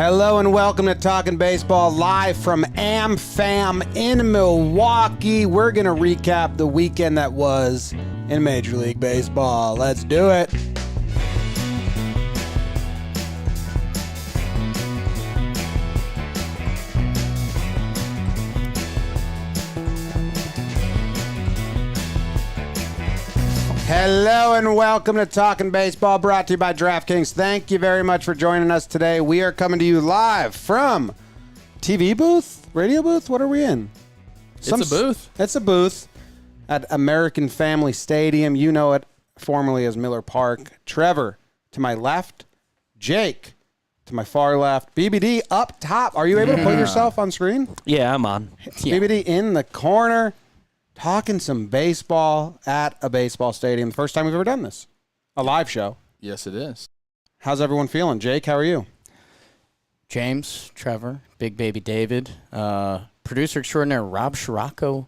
Hello and welcome to Talkin' Baseball live from AmFam in Milwaukee. We're going to recap the weekend that was in Major League Baseball. Let's do it. Hello and welcome to Talkin' Baseball, brought to you by DraftKings. Thank you very much for joining us today. We are coming to you live from TV booth, radio booth. What are we in? It's a booth. It's a booth at American Family Stadium. You know it formerly as Miller Park. Trevor to my left, Jake to my far left, BBD up top. Are you able to put yourself on screen? Yeah, I'm on. Yeah. BBD in the corner. Talking some baseball at a baseball stadium. The first time we've ever done this. A live show. Yes, it is. How's everyone feeling? Jake, how are you? James, Trevor, Big Baby David, producer extraordinaire Rob Scirocco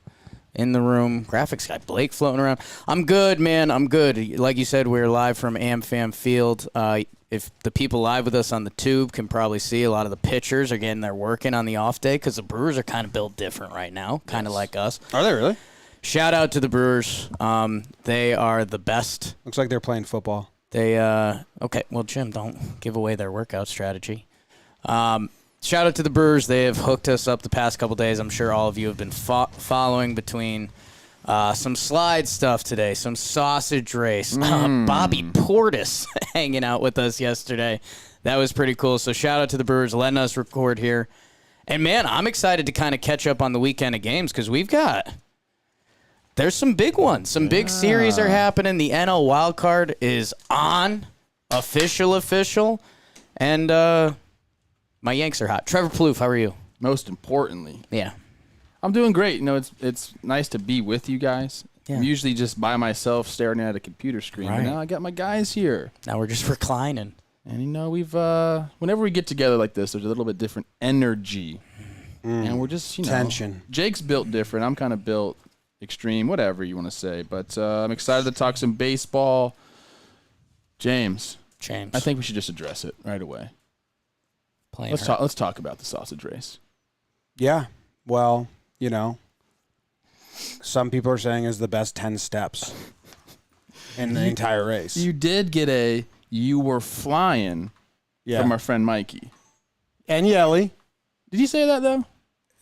in the room, graphics guy Blake floating around. I'm good, man. I'm good. Like you said, we're live from AmFam Field. If the people live with us on the tube can probably see a lot of the pitchers are getting their work in on the off day because the Brewers are kind of built different right now, kind of like us. Are they really? Shout out to the Brewers. They are the best. Looks like they're playing football. They okay. Well, Jim, don't give away their workout strategy. Shout out to the Brewers. They have hooked us up the past couple days. I'm sure all of you have been following between some slide stuff today, some sausage race. Bobby Portis hanging out with us yesterday. That was pretty cool. So shout out to the Brewers letting us record here. And man, I'm excited to kind of catch up on the weekend of games because there's some big ones. Some big series are happening. The NL wild card is on. Official. And my Yanks are hot. Trevor Plouffe, how are you? Most importantly. Yeah. I'm doing great. You know, it's nice to be with you guys. Yeah. I'm usually just by myself staring at a computer screen. Right. But now I got my guys here. Now we're just reclining. And, you know, we've whenever we get together like this, there's a little bit different energy. And we're just, you know. Tension. Jake's built different. I'm kind of built extreme, whatever you want to say. But I'm excited to talk some baseball. James. I think we should just address it right away. Let's talk about the sausage race. Yeah. Well, you know, some people are saying is the best 10 steps in the entire race. You did get you were flying from our friend Mikey. And Yelich. Did he say that, though?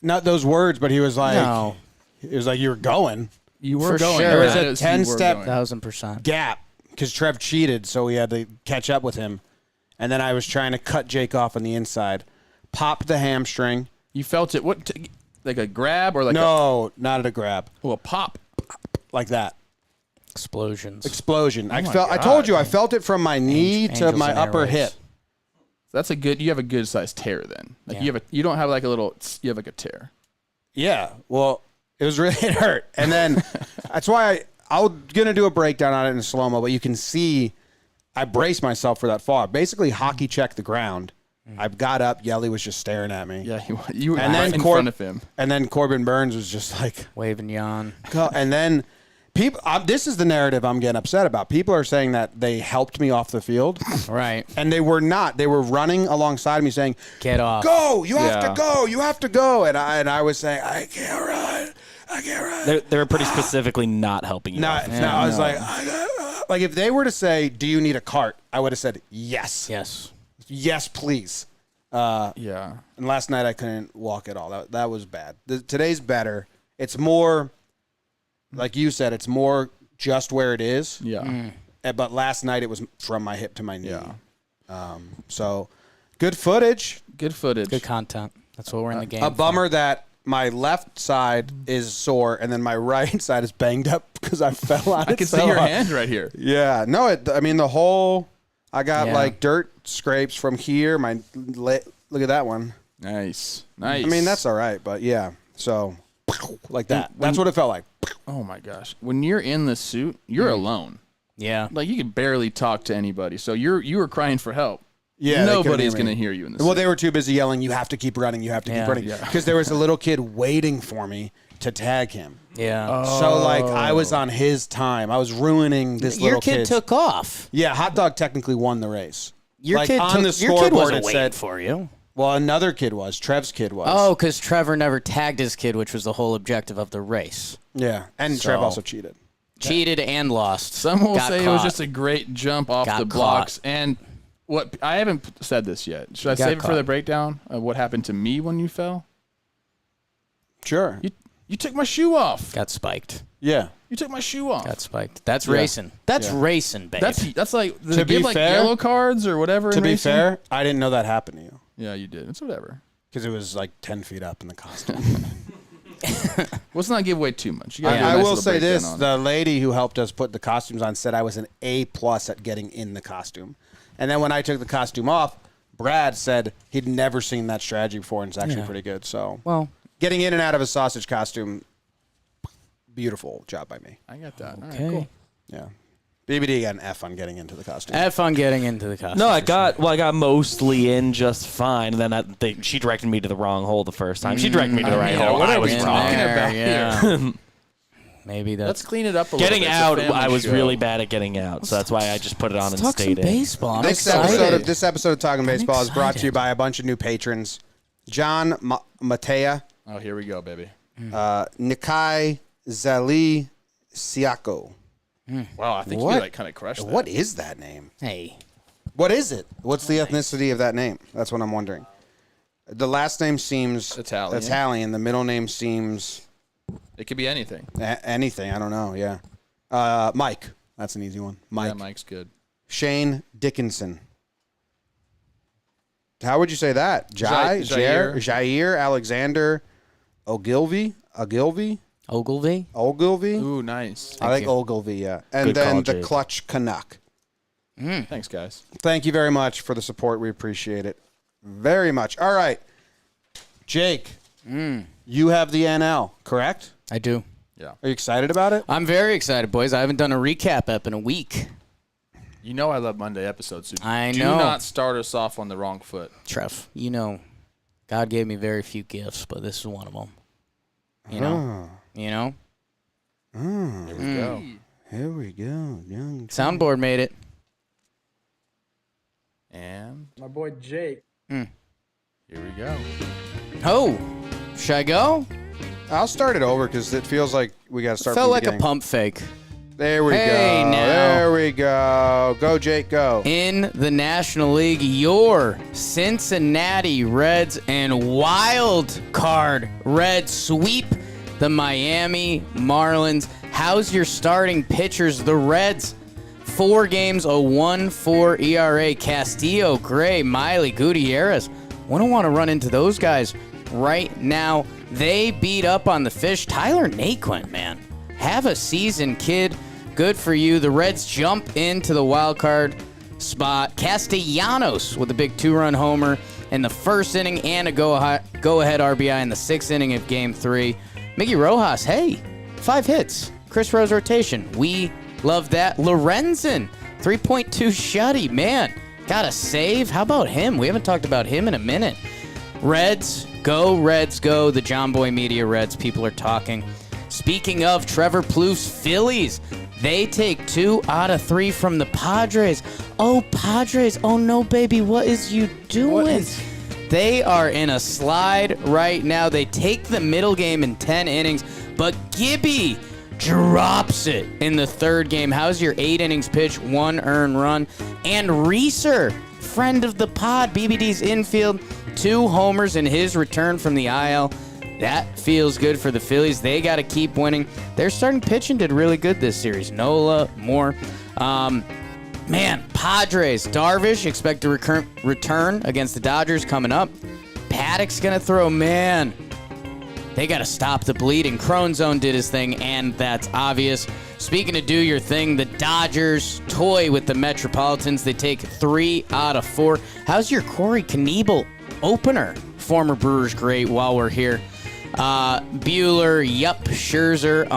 Not those words, but he was like, no. It was like you were going. You were For going. sure. There was a 10-step 1,000% gap because Trev cheated, so we had to catch up with him. And then I was trying to cut Jake off on the inside. Popped the hamstring. You felt it. What? Like a grab or like No, not at a grab. a pop. Like that. explosion. I told you I felt it from my knee to Angels my and upper arrows. hip. That's you have a good sized tear then. Like Yeah. you don't have like a little, you have like a tear. Yeah. Well, it hurt. And then that's why I was going to do a breakdown on it in slow-mo, but you can see I braced myself for that fall. Basically hockey checked the ground. I got up. Yelich was just staring at me. Yeah, you were And then in front of him. And then Corbin Burns was just like, Waving yawn. and then people. This is the narrative I'm getting upset about. People are saying that they helped me off the field, Right. and they were not. They were running alongside me, saying, Get off. "Go! You have to go! You have to go!" And I was saying, "I can't run. I can't run." They were pretty specifically not helping you. I was like, like if they were to say, "Do you need a cart?" I would have said, "Yes, yes, please." Yeah. And last night I couldn't walk at all. That was bad. Today's better. It's more, like you said, it's more just where it is. Yeah. But last night it was from my hip to my knee. Yeah. So good footage. Good footage. Good content. That's what we're in the game A bummer that my left side is sore and then my right side is banged up because I fell on it. I can see your hand right here. Yeah. No, the whole, I got like dirt scrapes from here. Look at that one. Nice. I mean, that's all right, but yeah. So, like that. That's what it felt like. Oh, my gosh. When you're in the suit, you're alone. Yeah. Like, you can barely talk to anybody. So you were crying for help. Yeah. Nobody's going to hear you in the suit. Well, they were too busy yelling, "You have to keep running. You have to keep running." Because there was a little kid waiting for me to tag him. Yeah. So, like, I was on his time. I was ruining this Your little kid took off. Yeah, Hot Dog technically won the race. Your like, kid on the your kid scoreboard, wasn't it waiting said, for you. Well, another kid was. Trev's kid was. Oh, because Trevor never tagged his kid, which was the whole objective of the race. Yeah, and So- Trev also cheated. Cheated and lost. Some will Got say caught. it was just a great jump off Got the blocks. And what I haven't said this yet. Should I Got save it for caught. the breakdown of what happened to me when you fell? Sure. You took my shoe off. Got spiked. Yeah. You took my shoe off. Got spiked. That's racing. That's racing, babe. That's like To they be give like fair- yellow cards or whatever. To in be racing? fair, I didn't know that happened to you Yeah, you did. It's whatever. because it was like 10 feet up in the costume. Let's not give away too much. You gotta do a I nice will little say breakdown this: on it. the lady who helped us put the costumes on said I was an A+ at getting in the costume, and then when I took the costume off, Brad said he'd never seen that strategy before, and it's actually pretty good. So, well, getting in and out of a sausage costume, beautiful job by me. I got that. All right, okay. cool. Yeah, BBD got an F on getting into the costume. Have fun getting into the costume. No, I for got mostly in just fine. And then she directed me to the wrong hole the first time. She directed me to the right hole. what I are was we sure. wrong. talking In there, about yeah. here? Maybe Let's that's. clean it up a little Getting bit. It's a out, family I was show. really bad at getting out, so that's why I just put it on Let's and talk some stayed in. baseball. I'm This excited. episode of Talking Baseball is brought to you excited. by a bunch of new patrons: John Matea, Oh, here we go, baby. Nikai Zali Siako. Wow, I think What? you like kind of crushed that. What is that name? Hey, What is it? What's the ethnicity of that name? That's what I'm wondering. The last name seems Italian. The middle name seems It could be anything. anything. I don't know. Yeah. Mike. That's an easy one. Mike. Yeah, Mike's good. Shane Dickinson. How would you say that? Jair Alexander Ogilvy? Ogilvy. Ogilvy? Ooh, nice. I like Ogilvy, yeah. And Good then call, the Jake. Clutch Canuck. Thanks, guys. Thank you very much for the support. We appreciate it very much. All right. Jake, you have the NL, correct? I do. Yeah. Are you excited about it? I'm very excited, boys. I haven't done a recap ep in a week. You know I love Monday episodes. So I do know. not start us off on the wrong foot. Trev, you know, God gave me very few gifts, but this is one of them. You know? You know? Here we go. Here we go. Young. Soundboard made it. And My boy Jake. here we go. Oh, should I go? I'll start it over because it feels like we got to start Felt from the like a beginning. pump fake. There we Hey, go. now. There we go. Go, Jake, go. In the National League, your Cincinnati Reds and wild card Reds sweep the Miami Marlins. How's your starting pitchers? The Reds, 4 games, a 1.4 ERA. Castillo, Gray, Miley, Gutierrez. Wouldn't want to run into those guys right now. They beat up on the fish. Tyler Naquin, man. Have a season, kid. Good for you. The Reds jump into the wild card spot. Castellanos with a big 2-run homer in the first inning and a go-ahead RBI in the 6th inning of Game 3. Miggy Rojas, hey, 5 hits. Chris Rose rotation. We love that. Lorenzen, 3.2 shutty. Man, got a save. How about him? We haven't talked about him in a minute. Reds, go. The JOMBOY Media Reds. People are talking. Speaking of Trevor Plouffe's Phillies, they take 2 out of 3 from the Padres. Oh, Padres. Oh, no, baby. What is you doing? They are in a slide right now. They take the middle game in 10 innings, but Gibby drops it in the 3rd game. How's your 8 innings pitch, 1 earned run? And Reeser, friend of the pod, BBD's infield, 2 homers in his return from the IL. That feels good for the Phillies. They got to keep winning. Their starting pitching did really good this series. Nola, Moore. Man, Padres. Darvish expect to return against the Dodgers coming up. Paddock's going to throw. Man, they got to stop the bleeding. Cronzone did his thing, and that's obvious. Speaking of do your thing, the Dodgers toy with the Metropolitans. They take 3 out of 4. How's your Corey Knebel opener? Former Brewers great while we're here. Bueller, yup, Scherzer,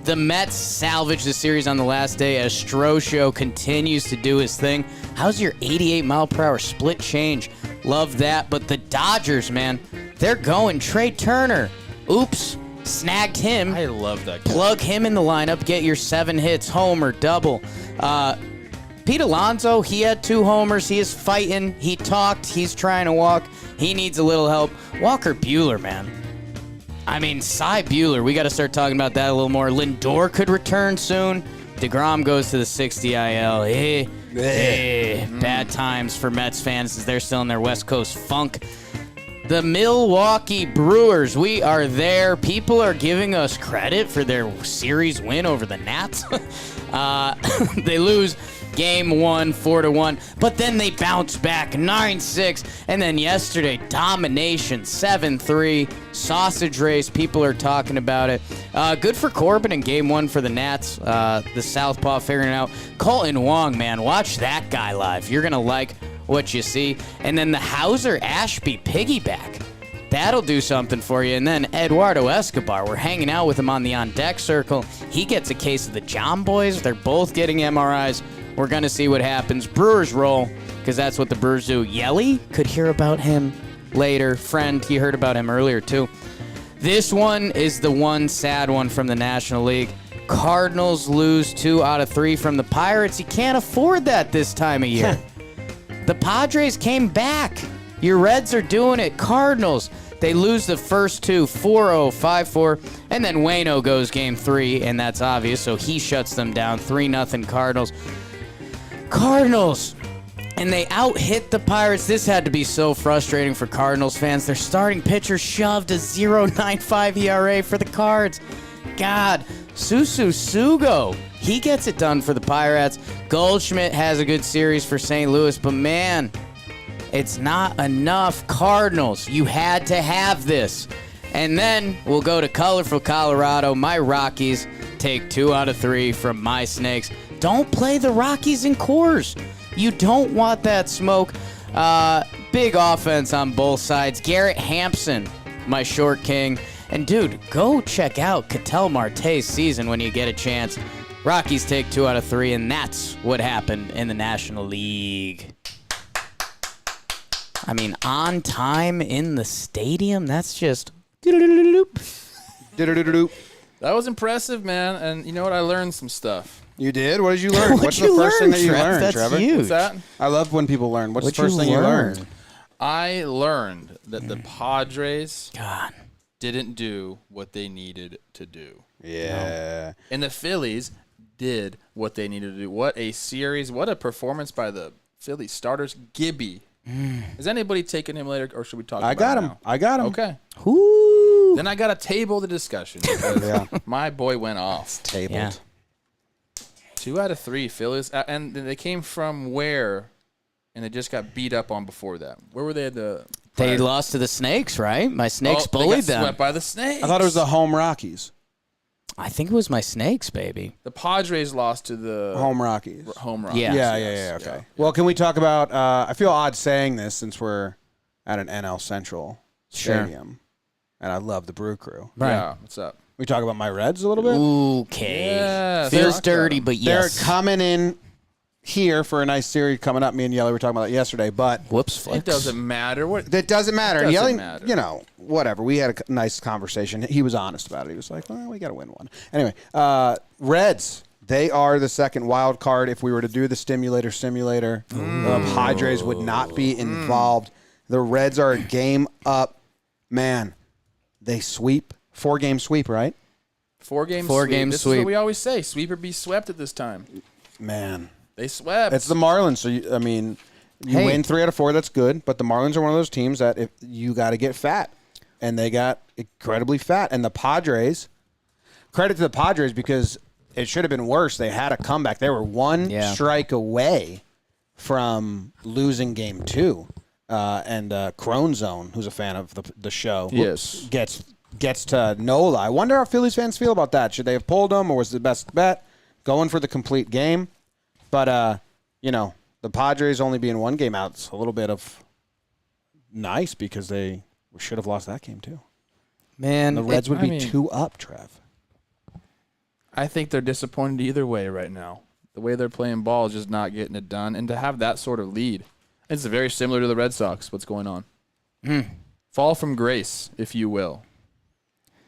The Mets salvage the series on the last day as Strosho continues to do his thing. How's your 88-mile-per-hour split change? Love that. But the Dodgers, man, they're going. Trey Turner, oops, snagged him. I love that guy. Plug him in the lineup, get your 7 hits, homer, double. Pete Alonso, he had 2 homers. He is fighting. He talked. He's trying to walk. He needs a little help. Walker Buehler, man. I mean, Cy Buehler, we got to start talking about that a little more. Lindor could return soon. DeGrom goes to the 60 IL. Bad times for Mets fans as they're still in their West Coast funk. The Milwaukee Brewers, we are there. People are giving us credit for their series win over the Nats. They lose Game 1, 4-1, but then they bounce back 9-6, and then yesterday, domination, 7-3, sausage race, people are talking about it. Good for Corbin in Game 1 for the Nats, the Southpaw figuring it out. Colton Wong, man, watch that guy live. You're going to like what you see. And then the Hauser-Ashby piggyback. That'll do something for you. And then Eduardo Escobar, we're hanging out with him on the on-deck circle. He gets a case of the JOMBOYs. They're both getting MRIs. We're going to see what happens. Brewers roll, because that's what the Brewers do. Yelich, could hear about him later. Friend, you heard about him earlier, too. This one is the one sad one from the National League. Cardinals lose 2 out of 3 from the Pirates. You can't afford that this time of year. The Padres came back. Your Reds are doing it. Cardinals, they lose the first 2, 4-0, 5-4, and then Waino goes Game 3, and that's obvious, so he shuts them down, 3-0 Cardinals. Cardinals, and they out-hit the Pirates. This had to be so frustrating for Cardinals fans. Their starting pitcher shoved a 0.95 ERA for the Cards. God, Susu Sugo, he gets it done for the Pirates. Goldschmidt has a good series for St. Louis, but man, it's not enough. Cardinals, you had to have this. And then we'll go to colorful Colorado. My Rockies take 2 out of 3 from my Snakes. Don't play the Rockies in Coors. You don't want that smoke. Big offense on both sides. Garrett Hampson, my short king. And dude, go check out Ketel Marte's season when you get a chance. Rockies take 2 out of 3, and that's what happened in the National League. I mean, on time in the stadium, that's just... That was impressive, man. And you know what? I learned some stuff. You did? What did you learn? What's the first thing that you learned, That's Trevor? huge. What's that? I love when people learn. What's the first thing you learned? I learned that the Padres God. didn't do what they needed to do. Yeah. And the Phillies did what they needed to do. What a series. What a performance by the Phillies starters. Gibby. Is anybody taking him later, or should we talk about him now? I got him. Okay. Ooh. Then I got to table the discussion. Because my boy went off. Tabled. Yeah. 2 out of 3 Phillies. And they came from where? And they just got beat up on before that. Where were they at the... They lost to the Snakes, right? My Snakes they bullied got them. swept by the Snakes. I thought it was the home Rockies. I think it was my Snakes, baby. The Padres lost to the Home Rockies. Home Rockies. Yeah. Yeah. Okay. Well, can we talk about? I feel odd saying this since we're at an NL Central stadium, and I love the Brew Crew. Right. Yeah. What's up? We talk about my Reds a little bit. Okay. Yeah, Feels talk dirty, about but yes. They're coming in here for a nice series coming up. Me and Yelich were talking about that yesterday, but Whoops, flex. It doesn't matter. that doesn't matter. Doesn't Yelich, matter. you know, whatever. We had a nice conversation. He was honest about it. He was like, "Well, we got to win one." Anyway, Reds. They are the second wild card. If we were to do the simulator, the Padres would not be involved. The Reds are a game up. Man, they sweep. 4-game sweep, right? 4-game Four-game This sweep. is what we always say. Sweep or be swept at this time. Man. They swept. It's the Marlins. So, you win 3 out of 4. That's good. But the Marlins are one of those teams that if you got to get fat. And they got incredibly fat. And the Padres, credit to the Padres because it should have been worse. They had a comeback. They were one strike away from losing Game 2. And Crone Zone, who's a fan of the show, Yes. gets to Nola. I wonder how Phillies fans feel about that. Should they have pulled him, or was it the best bet? Going for the complete game. But, the Padres only being 1 game out, it's a little bit of nice because they should have lost that game, too. Man, The Reds would be 2 up, Trev. I think they're disappointed either way right now. The way they're playing ball is just not getting it done. And to have that sort of lead, it's very similar to the Red Sox, what's going on. Fall from grace, if you will.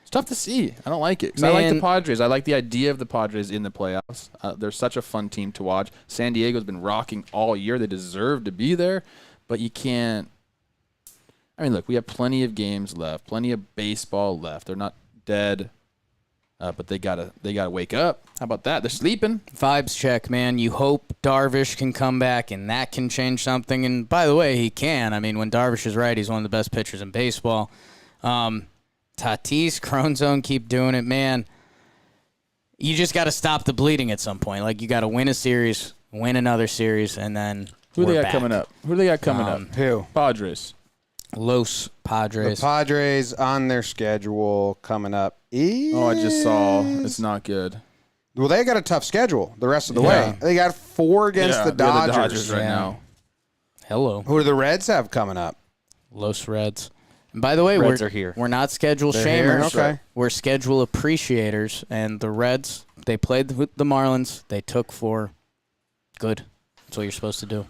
It's tough to see. I don't like it. 'Cause I like the Padres. I like the idea of the Padres in the playoffs. They're such a fun team to watch. San Diego's been rocking all year. They deserve to be there. But you can't. I mean, look, we have plenty of games left, plenty of baseball left. They're not dead, but they gotta wake up. How about that? They're sleeping. Vibes check, man. You hope Darvish can come back, and that can change something. And by the way, he can. I mean, when Darvish is right, he's one of the best pitchers in baseball. Tatis, Cron Zone, keep doing it, man. You just got to stop the bleeding at some point. Like, you got to win a series, win another series, and then Who they got back. coming up? Who they got coming up? Who? Padres. Los Padres. The Padres on their schedule coming up. Oh, I just saw. It's not good. Well, they got a tough schedule the rest of the way. They got 4 against the they're Dodgers. right now. Hello. Who do the Reds have coming up? Los Reds. And by the way, Reds are here. We're not schedule They're here? shamers. Okay. We're schedule appreciators. And the Reds, they played with the Marlins. They took 4. Good. That's what you're supposed to do.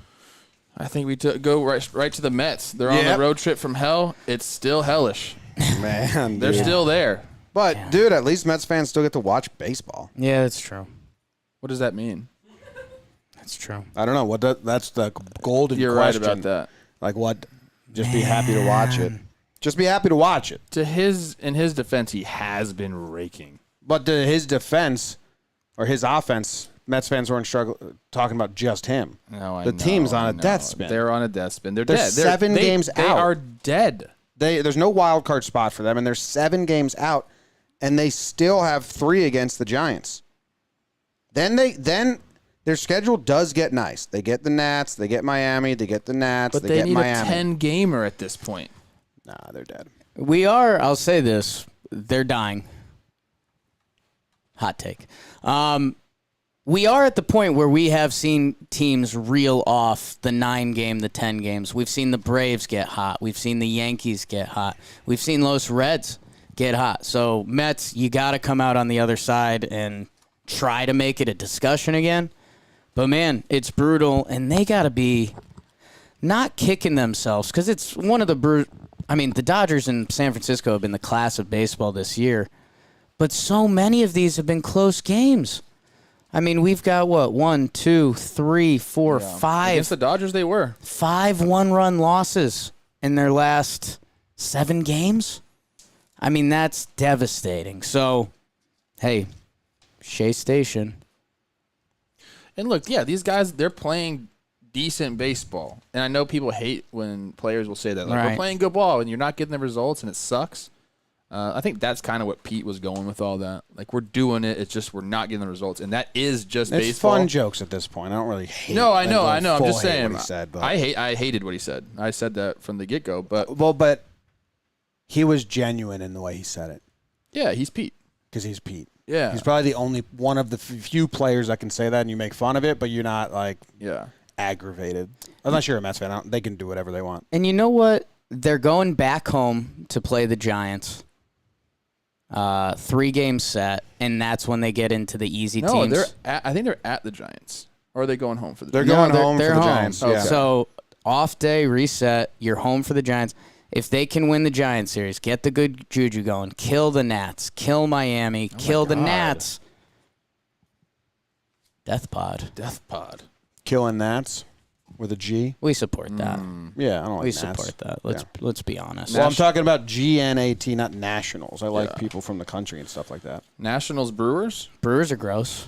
I think we go right to the Mets. They're on the road trip from hell. It's still hellish. Man, They're still there. But, dude, at least Mets fans still get to watch baseball. Yeah, that's true. What does that mean? That's true. I don't know. That's the golden You're question. right about that. Like, what? Just be happy to watch it. Just be happy to watch it. In his defense, he has been raking. But to his defense, or his offense, Mets fans weren't talking about just him. No, I the know, team's on I a know. death spin. They're on a death spin. They're They're dead. 7 games They out. are dead. There's no wild card spot for them, and they're 7 games out, and they still have 3 against the Giants. Then their schedule does get nice. They get the Nats, they get Miami, they get the Nats, But they they get need Miami. a 10-gamer at this point. Nah, they're dead. I'll say this, they're dying. Hot take. We are at the point where we have seen teams reel off the 9-game, the 10 games. We've seen the Braves get hot. We've seen the Yankees get hot. We've seen Los Reds get hot. So, Mets, you got to come out on the other side and try to make it a discussion again. But, man, it's brutal, and they got to be not kicking themselves because it's one of the the Dodgers and San Francisco have been the class of baseball this year. But so many of these have been close games. I mean, we've got, 1, 2, 3, 4, 5. Against the Dodgers, they were. 5 one-run losses in their last 7 games. I mean, that's devastating. So, hey, Shea Station. And look, these guys, they're playing decent baseball. And I know people hate when players will say that. Like, we're playing good ball, and you're not getting the results, and it sucks. I think that's kind of what Pete was going with all that. Like, we're doing it. It's just we're not getting the results. And that is just It's baseball. fun jokes at this point. I don't really hate No, I know. I'm full just hate saying. what he said, but. I hated what he said. I said that from the get-go. But, But he was genuine in the way he said it. yeah, he's Pete. Because he's Pete. Yeah. He's probably the only one of the few players that can say that, and you make fun of it, but you're not, aggravated. Unless you're a Mets fan. They can do whatever they want. And you know what? They're going back home to play the Giants. 3-game set, and that's when they get into the easy teams. I think they're at the Giants. Or are they going home for the They're Giants? going home they're for the home. Giants. Okay. Yeah. So, off day, reset, you're home for the Giants. If they can win the Giants series, get the good juju going, kill the Nats, kill Miami, kill the Nats. Death Pod. Death Pod. Killing Nats with a G. We support that. Yeah, I don't like We Nats. support that. Let's be honest. Well, I'm talking about GNAT, not Nationals. I like people from the country and stuff like that. Nationals Brewers. Brewers are gross.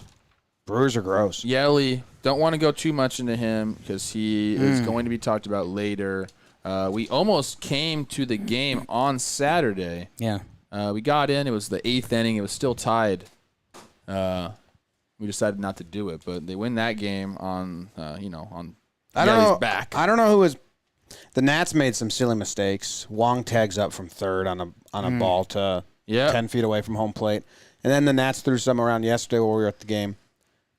Brewers are gross. Yelich, don't want to go too much into him because he is going to be talked about later. We almost came to the game on Saturday. Yeah. We got in. It was the 8th inning. It was still tied. We decided not to do it, but they win that game on Yellie's back. I don't know who was. The Nats made some silly mistakes. Wong tags up from third on a ball to 10 feet away from home plate, and then the Nats threw some around yesterday while we were at the game.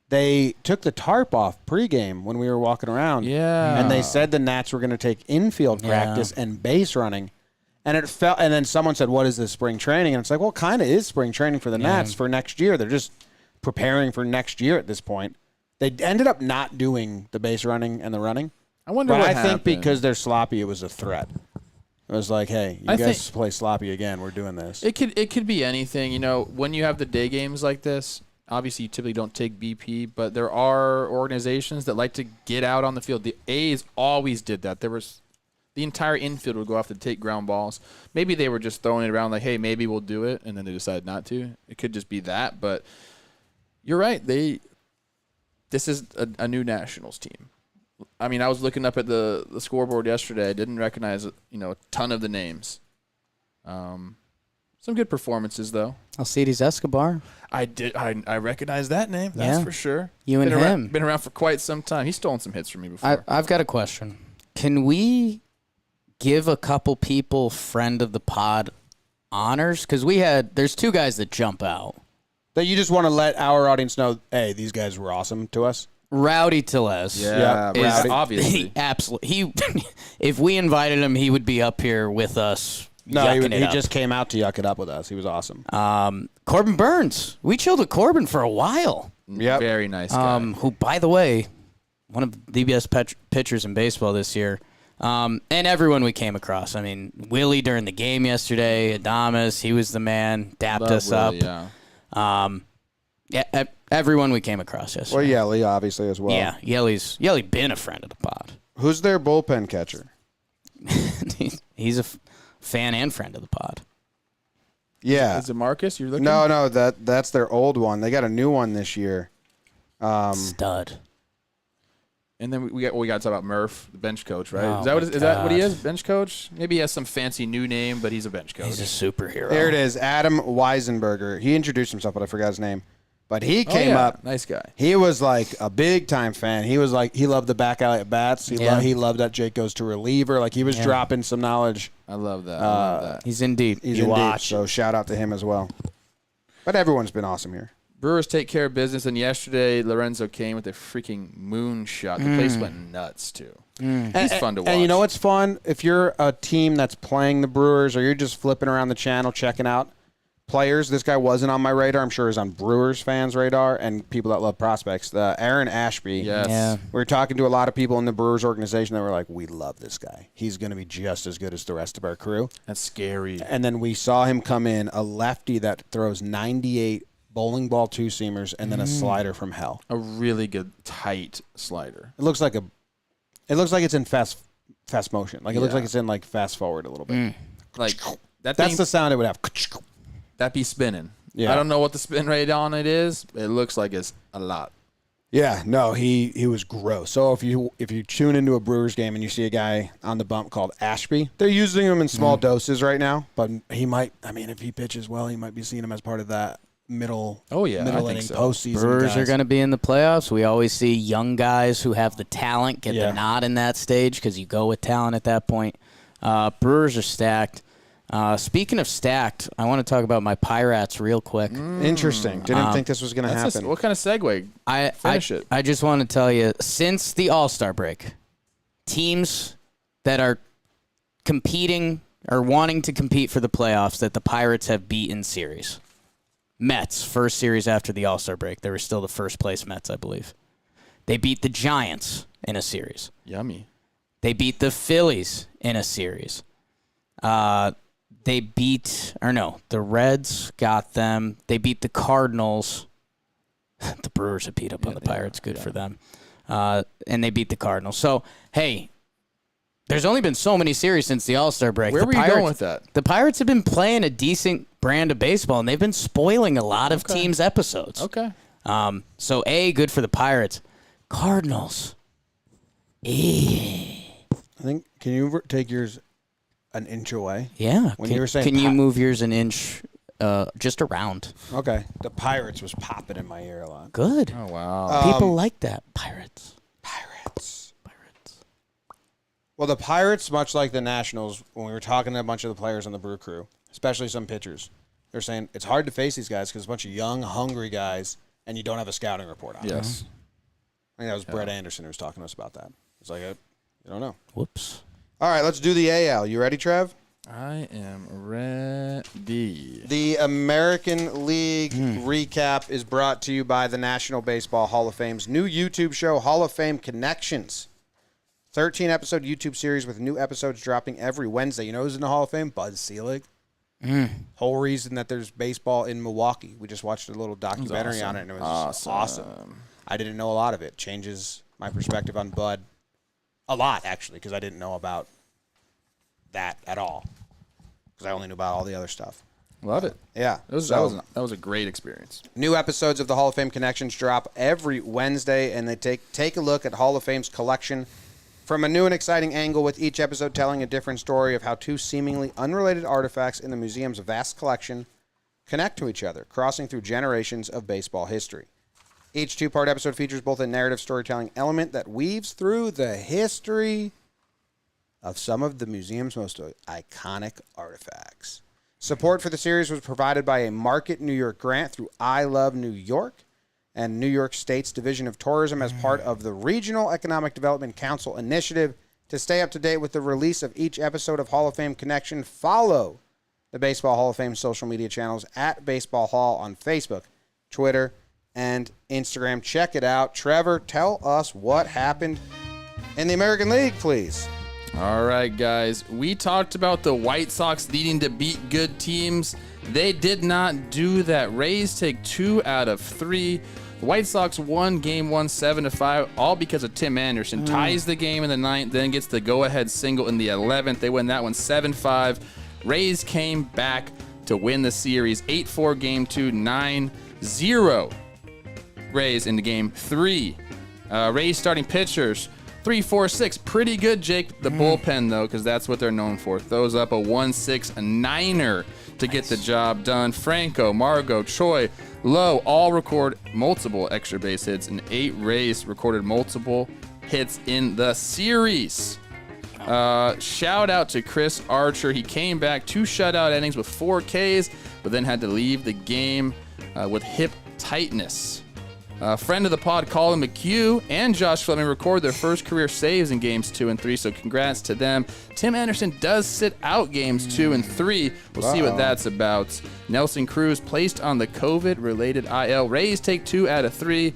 They took the tarp off pregame when we were walking around. Yeah. And they said the Nats were going to take infield practice and base running. And it felt, and then someone said, "What is this, spring training?" And it's like, well, it kind of is spring training for the Nats for next year. They're just preparing for next year at this point. They ended up not doing the base running and the running. I wonder but what I happened. think because they're sloppy, it was a threat. It was like, hey, you guys play sloppy again. We're doing this. It could be anything. You know, when you have the day games like this, obviously you typically don't take BP, but there are organizations that like to get out on the field. The A's always did that. There the entire infield would go off to take ground balls. Maybe they were just throwing it around like, hey, maybe we'll do it, and then they decided not to. It could just be that, but you're right. This is a new Nationals team. I mean, I was looking up at the scoreboard yesterday. I didn't recognize, a ton of the names. Some good performances, though. Alcides Escobar. I did. I recognize that name. That's for sure. You and him. Been around for quite some time. He's stolen some hits from me before. I've got a question. Can we give a couple people friend of the pod honors? Because there's two guys that jump out. That you just want to let our audience know, hey, these guys were awesome to us. Rowdy Tellez. Yeah, Rowdy. obviously. Absolutely. If we invited him, he would be up here with us. No, he just came out to yuck it up with us. He was awesome. Corbin Burns. We chilled with Corbin for a while. Yep. Very nice guy. Who, by the way, one of the best pitchers in baseball this year. And everyone we came across. I mean, Willie during the game yesterday, Adames, he was the man, dapped us Willie, up. Yeah. Everyone we came across yesterday. Well, Yelich, obviously, as well. Yeah, Yelich been a friend of the pod. Who's their bullpen catcher? He's a fan and friend of the pod. Yeah. Is it Marcus? You're looking? No, that's their old one. They got a new one this year. Stud. And then we got to talk about Murph, the bench coach, right? Oh, Is that what he is? Bench coach? Maybe he has some fancy new name, but he's a bench coach. He's a superhero. There it is, Adam Weisenberger. He introduced himself, but I forgot his name. But he came up. Nice guy. He was like a big time fan. He was like, he loved the back alley at bats. He loved that Jake goes to reliever. Like he was dropping some knowledge. I love that. He's indeed. He's indeed. So shout out to him as well. But everyone's been awesome here. Brewers take care of business, and yesterday Lorenzo came with a freaking moonshot. The place went nuts too. He's fun to watch. And you know what's fun? If you're a team that's playing the Brewers, or you're just flipping around the channel checking out players, this guy wasn't on my radar. I'm sure he's on Brewers fans' radar and people that love prospects. Aaron Ashby. Yes. Yeah. We were talking to a lot of people in the Brewers organization that were like, we love this guy. He's going to be just as good as the rest of our crew. That's scary. And then we saw him come in, a lefty that throws 98 bowling ball two-seamers and then a slider from hell. A really good, tight slider. It looks like it's in fast motion. Like it looks like it's in like fast forward a little bit. Like That's the sound it would have. That be spinning. Yeah. I don't know what the spin rate on it is. It looks like it's a lot. Yeah, no, he was gross. So if you tune into a Brewers game and you see a guy on the bump called Ashby, they're using him in small doses right now. But he might, if he pitches well, he might be seeing him as part of that middle inning postseason. Brewers are going to be in the playoffs. We always see young guys who have the talent get the nod in that stage because you go with talent at that point. Brewers are stacked. Speaking of stacked, I want to talk about my Pirates real quick. Interesting. Didn't think this was going to happen. What kind of segue? Finish it. I just want to tell you, since the All-Star break, teams that are competing or wanting to compete for the playoffs that the Pirates have beaten series. Mets, first series after the All-Star break. They were still the first place Mets, I believe. They beat the Giants in a series. Yummy. They beat the Phillies in a series. The Reds got them. They beat the Cardinals. The Brewers have beat up on the Pirates. Good for them. And they beat the Cardinals. So, hey, there's only been so many series since the All-Star break. Where were you going with that? The Pirates have been playing a decent brand of baseball, and they've been spoiling a lot of teams' episodes. Okay. So, good for the Pirates. Cardinals. I think, can you take yours an inch away? Yeah. When you were saying can you move yours an inch just around? Okay. The Pirates was popping in my ear a lot. Good. Oh, wow. People like that. Pirates. Well, the Pirates, much like the Nationals, when we were talking to a bunch of the players on the Brew Crew, especially some pitchers, they're saying it's hard to face these guys because it's a bunch of young, hungry guys, and you don't have a scouting report on them. Yes. I think that was Brett Anderson who was talking to us about that. It's like, I don't know. Whoops. All right, let's do the AL. You ready, Trev? I am ready. The American League recap is brought to you by the National Baseball Hall of Fame's new YouTube show, Hall of Fame Connections. 13-episode YouTube series with new episodes dropping every Wednesday. You know who's in the Hall of Fame? Bud Selig. Whole reason that there's baseball in Milwaukee. We just watched a little documentary on it, and it was awesome. I didn't know a lot of it. Changes my perspective on Bud a lot, actually, because I didn't know about that at all because I only knew about all the other stuff. Love it. Yeah. That was a great experience. New episodes of the Hall of Fame Connections drop every Wednesday, and they take a look at Hall of Fame's collection from a new and exciting angle, with each episode telling a different story of how two seemingly unrelated artifacts in the museum's vast collection connect to each other, crossing through generations of baseball history. Each two-part episode features both a narrative storytelling element that weaves through the history of some of the museum's most iconic artifacts. Support for the series was provided by a Market New York grant through I Love New York and New York State's Division of Tourism as part of the Regional Economic Development Council initiative. To stay up to date with the release of each episode of Hall of Fame Connection, follow the Baseball Hall of Fame social media channels at Baseball Hall on Facebook, Twitter, and Instagram. Check it out. Trevor, tell us what happened in the American League, please. All right, guys. We talked about the White Sox needing to beat good teams. They did not do that. Rays take 2 out of 3. The White Sox won Game 1 7-5, all because of Tim Anderson. Ties the game in the 9th, then gets the go-ahead single in the 11th. They win that one 7-5. Rays came back to win the series 8-4 Game 2, 9-0. Rays into Game 3. Rays starting pitchers 3-4-6. Pretty good, Jake. The bullpen, though, because that's what they're known for. Throws up a 1-6-9er to get the job done. Franco, Margot, Choi, Lowe all record multiple extra base hits, and 8 Rays recorded multiple hits in the series. Shout out to Chris Archer. He came back 2 shutout innings with 4 Ks, but then had to leave the game with hip tightness. Friend of the pod, Colin McHugh, and Josh Fleming record their first career saves in games 2 and 3, so congrats to them. Tim Anderson does sit out games 2 and 3. We'll see what that's about. Nelson Cruz placed on the COVID-related IL. Rays take 2 out of 3.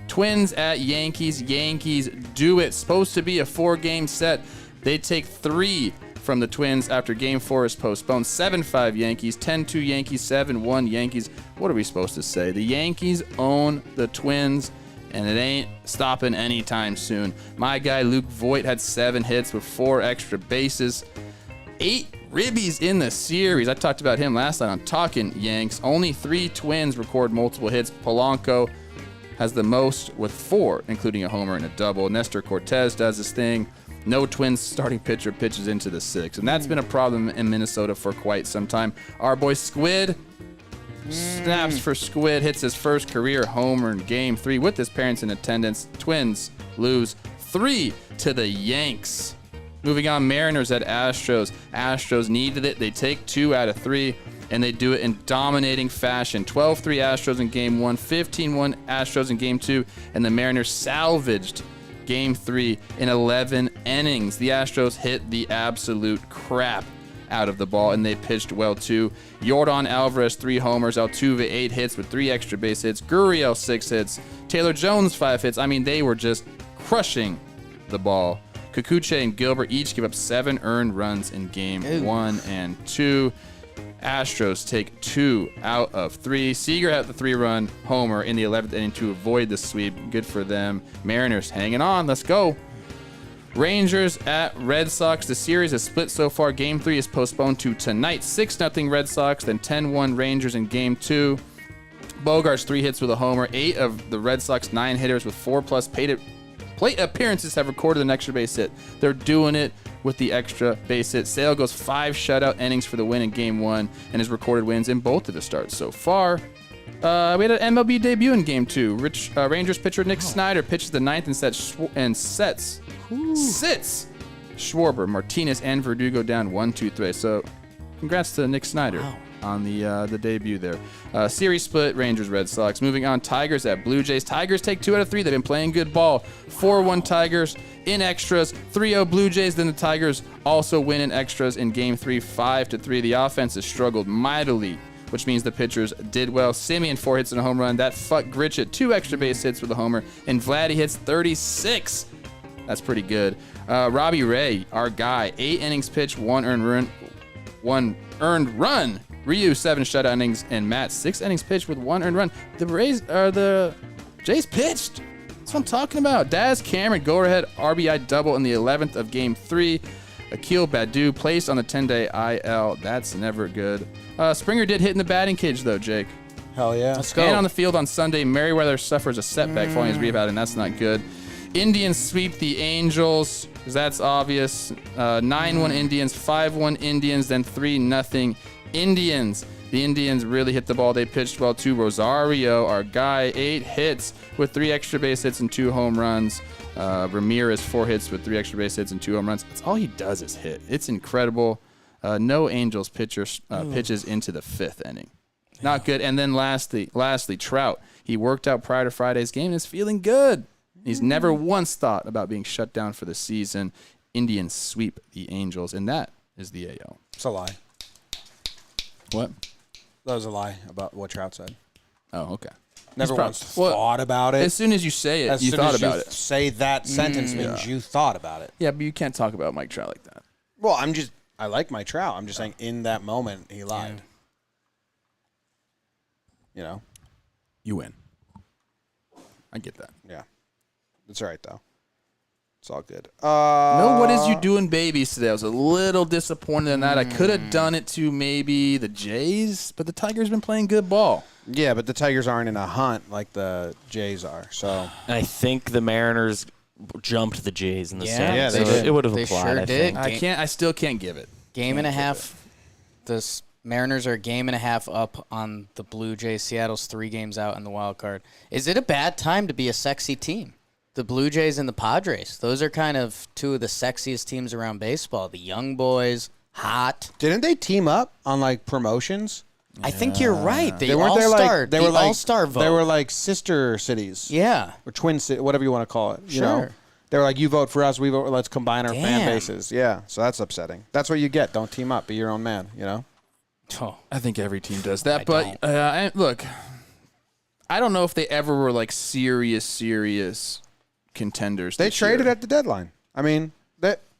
Twins at Yankees. Yankees do it. Supposed to be a 4-game set. They take 3 from the Twins after Game 4 is postponed. 7-5 Yankees, 10-2 Yankees, 7-1 Yankees. What are we supposed to say? The Yankees own the Twins, and it ain't stopping anytime soon. My guy Luke Voit had 7 hits with 4 extra bases. 8 ribbies in the series. I talked about him last night on Talkin Yanks. Only 3 Twins record multiple hits. Polanco has the most with 4, including a homer and a double. Nestor Cortez does his thing. No Twins starting pitcher pitches into the 6th, and that's been a problem in Minnesota for quite some time. Our boy Squid snaps for Squid, hits his first career homer in Game 3 with his parents in attendance. Twins lose 3 to the Yanks. Moving on, Mariners at Astros. Astros needed it. They take 2 out of 3, and they do it in dominating fashion. 12-3 Astros in Game 1, 15-1 Astros in Game 2, and the Mariners salvaged Game 3 in 11 innings. The Astros hit the absolute crap out of the ball, and they pitched well too. Yordan Alvarez 3 homers, Altuve 8 hits with 3 extra base hits, Gurriel 6 hits, Taylor Jones 5 hits. I mean, they were just crushing the ball. Kikuchi and Gilbert each give up 7 earned runs in Game 1 and 2. Astros take 2 out of 3. Seager had the 3-run homer in the 11th inning to avoid the sweep. Good for them. Mariners hanging on. Let's go. Rangers at Red Sox. The series is split so far. Game 3 is postponed to tonight. 6-0 Red Sox, then 10-1 Rangers in Game 2. Bogarts 3 hits with a homer. 8 of the Red Sox 9 hitters with 4+ plate appearances have recorded an extra base hit. They're doing it with the extra base hit. Sale goes 5 shutout innings for the win in Game 1 and has recorded wins in both of his starts so far. We had an MLB debut in Game 2. Rangers pitcher Nick Snyder pitches the 9th and sits Schwarber, Martinez, and Verdugo down 1-2-3. So congrats to Nick Snyder on the debut there. Series split, Rangers, Red Sox. Moving on, Tigers at Blue Jays. Tigers take 2 out of 3. They've been playing good ball. 4-1 Tigers in extras. 3-0 Blue Jays. Then the Tigers also win in extras in Game 3, 5-3. The offense has struggled mightily, which means the pitchers did well. Simeon 4 hits and a home run. That fucked Gritchett 2 extra base hits with a homer. And Vladdy hits 36. That's pretty good. Robbie Ray, our guy, 8 innings pitched, 1 earned run. Ryu 7 shutout innings, and Matt 6 innings pitched with 1 earned run. The Jays pitched. That's what I'm talking about. Daz Cameron go ahead RBI double in the 11th of Game 3. Akil Badu placed on the 10-day IL. That's never good. Springer did hit in the batting cage, though, Jake. Hell yeah. Let's go. And on the field on Sunday, Merriweather suffers a setback following his rebound, and that's not good. Indians sweep the Angels, because that's obvious. 9-1 Indians, 5-1 Indians, then 3-0 Indians. The Indians really hit the ball. They pitched well to Rosario, our guy. 8 hits with 3 extra base hits and 2 home runs. Ramirez, 4 hits with 3 extra base hits and 2 home runs. That's all he does is hit. It's incredible. No Angels pitches into the 5th inning. Not good. And then lastly, Trout. He worked out prior to Friday's game and is feeling good. He's never once thought about being shut down for the season. Indians sweep the Angels, and that is the AL. It's a lie. What? That was a lie about what Trout said. Oh, okay. Never once thought about it. As soon as you say it, you thought about it. Say that sentence means you thought about it. Yeah, but you can't talk about Mike Trout like that. Well, I like my Trout. I'm just saying in that moment he lied. You know? You win. I get that. Yeah. It's all right, though. It's all good. No, what is you doing, babies, today? I was a little disappointed in that. I could have done it to maybe the Jays, but the Tigers been playing good ball. Yeah, but the Tigers aren't in a hunt like the Jays are. So I think the Mariners jumped the Jays in the Yeah, standings. they did. It would have They applied, sure I did. think. I still can't give it. Game and a half. The Mariners are a game and a half up on the Blue Jays. Seattle's 3 games out in the wild card. Is it a bad time to be a sexy team? The Blue Jays and the Padres. Those are kind of 2 of the sexiest teams around baseball. The young boys, hot. didn't they team up on like promotions? I think you're right. They weren't all-star, they were like all-star vote. They were like sister cities. Yeah. Or twin city, whatever you want to call it. You know? Sure. They were like, you vote for us, we vote. Let's combine our fan Damn. bases. Yeah, so that's upsetting. That's what you get. Don't team up. Be your own man. You know. Oh. I think every team does that. I But look, I don't know if they ever were like serious contenders. They this traded year. at the deadline. I mean,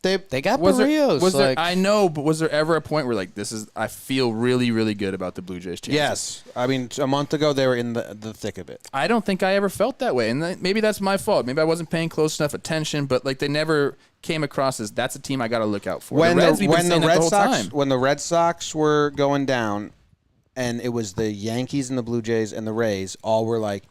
They got Was Barrios. there? I know, but was there ever a point where like I feel really, really good about the Blue Jays' chances? yes. I mean, a month ago they were in the thick of it. I don't think I ever felt that way, and maybe that's my fault. Maybe I wasn't paying close enough attention, but like they never came across as that's a team I got to look out for. When the Reds, we've been saying that the whole Sox time. when the Red Sox were going down, and it was the Yankees and the Blue Jays and the Rays all were like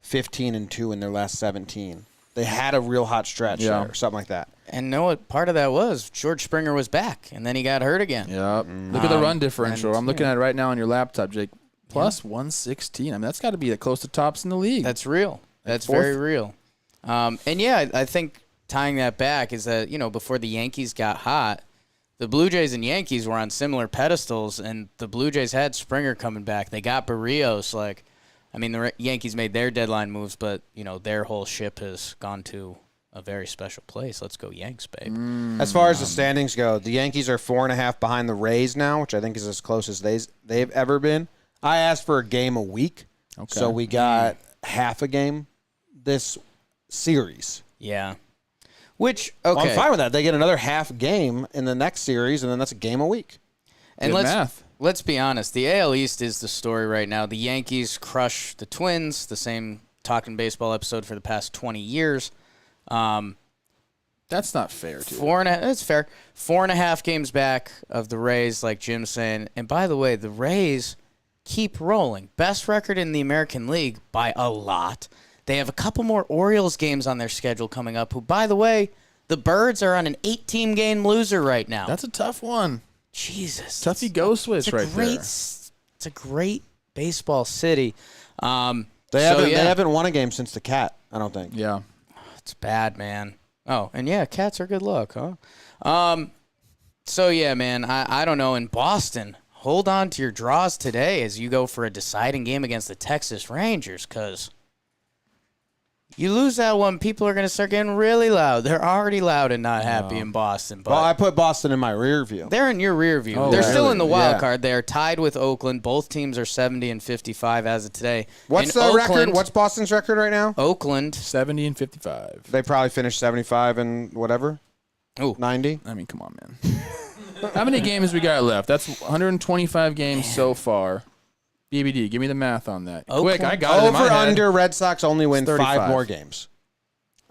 15-2 in their last 17. They had a real hot stretch there, or something like that. And know what part of that was? George Springer was back, and then he got hurt again. Yep. Look at the run differential. and- I'm looking at it right now on your laptop, Jake. Plus 116. I mean, that's got to be close to tops in the league. That's real. That's fourth. very real. And yeah, I think tying that back is that, before the Yankees got hot, the Blue Jays and Yankees were on similar pedestals, and the Blue Jays had Springer coming back. They got Barrios. The Yankees made their deadline moves, but, their whole ship has gone to a very special place. Let's go Yanks, babe. As far as the standings go, the Yankees are 4.5 behind the Rays now, which I think is as close as they've ever been. I asked for a game a week, so we got half a game this series. Yeah. Which, okay. Well, I'm fine with that. They get another half game in the next series, and then that's a game a week. And Good math. let's be honest. The AL East is the story right now. The Yankees crush the Twins, the same Talkin' Baseball episode for the past 20 years. That's not fair, dude. That's fair. 4.5 games back of the Rays, like Jim's saying. And by the way, the Rays keep rolling. Best record in the American League by a lot. They have a couple more Orioles games on their schedule coming up, who, by the way, the Birds are on an 8-team game loser right now. That's a tough one. Jesus. Toughy go switch right there. It's a great baseball city. They haven't won a game since the Cat, I don't think. Yeah. It's bad, man. Oh, and yeah, Cats are good luck, huh? So, yeah, man, I don't know. In Boston, hold on to your draws today as you go for a deciding game against the Texas Rangers, because you lose that one, people are going to start getting really loud. They're already loud and not happy in Boston. But Well, I put Boston in my rear view. they're in your rear view. Oh, They're really? still in the wild Yeah. card. They are tied with Oakland. Both teams are 70-55 as of today. What's In the Oakland, record? What's Boston's record right now? Oakland? 70-55. They probably finished 75 and whatever. Ooh. 90. I mean, come on, man. How many games we got left? That's 125 games so far. BBD, give me the math on that. Oakland. Quick, I got it in my Over head. under Red Sox only win 5 35. more games.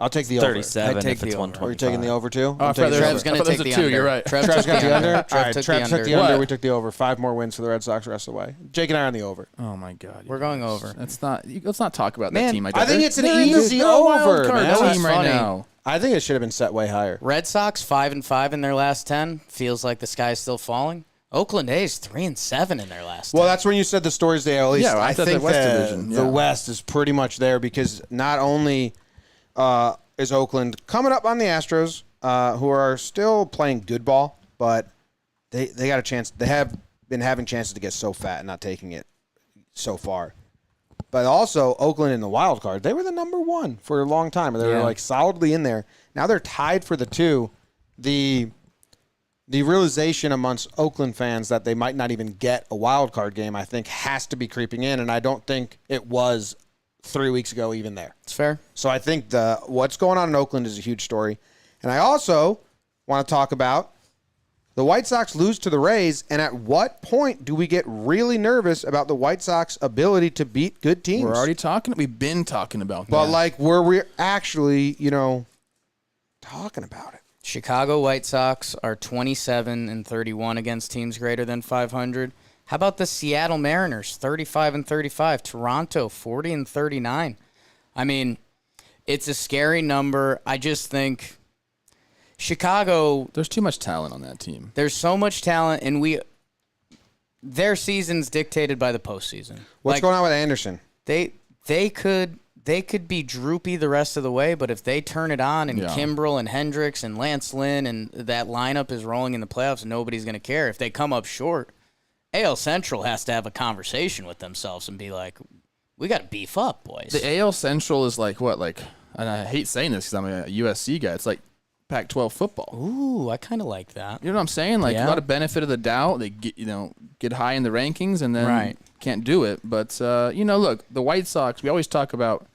I'll take the over. 37 I'd take if it's the over. 125. Are you taking the over too? Oh, I thought Trev's there going was to a take the two. under. You're right. Trev Trev's took got the under. All Trev right, took Trev the took under. the under. What? We took the over. 5 more wins for the Red Sox the rest of the way. Jake and I are on the over. Oh my God. We're going over. Let's not talk about Man, that team. I think it's an They're easy a wild over, card man. team right Funny. now. I think it should have been set way higher. Red Sox 5-5 in their last 10. Feels like the sky's still falling. Oakland A's 3-7 in their last 10. Well, that's when you said the stories day. At least Yeah, I thought think the West Division. the Yeah. West is pretty much there because not only is Oakland coming up on the Astros, who are still playing good ball, but they got a chance. They have been having chances to get so fat and not taking it so far. But also Oakland in the wild card, they were the number 1 for a long time. They were like solidly in there. Now they're tied for the 2. The realization amongst Oakland fans that they might not even get a wild card game, I think, has to be creeping in, and I don't think it was 3 weeks ago even there. It's fair. So I think what's going on in Oakland is a huge story. And I also want to talk about the White Sox lose to the Rays, and at what point do we get really nervous about the White Sox ability to beat good teams? We're already talking. We've been talking about that. But, like, were we actually, talking about it? Chicago White Sox are 27-31 against teams greater than 500. How about the Seattle Mariners, 35-35? Toronto, 40-39. I mean, it's a scary number. I just think Chicago. There's too much talent on that team. There's so much talent, and their season's dictated by the postseason. What's going on with Anderson? They could be droopy the rest of the way, but if they turn it on and Kimbrel and Hendricks and Lance Lynn and that lineup is rolling in the playoffs, nobody's going to care. If they come up short, AL Central has to have a conversation with themselves and be like, we got to beef up, boys. The AL Central is like what? Like, and I hate saying this because I'm a USC guy. It's like Pac-12 football. Ooh, I kind of like that. You know what I'm saying? Like a lot of benefit of the doubt. They get high in the rankings and then can't do it. But look, the White Sox. We always talk about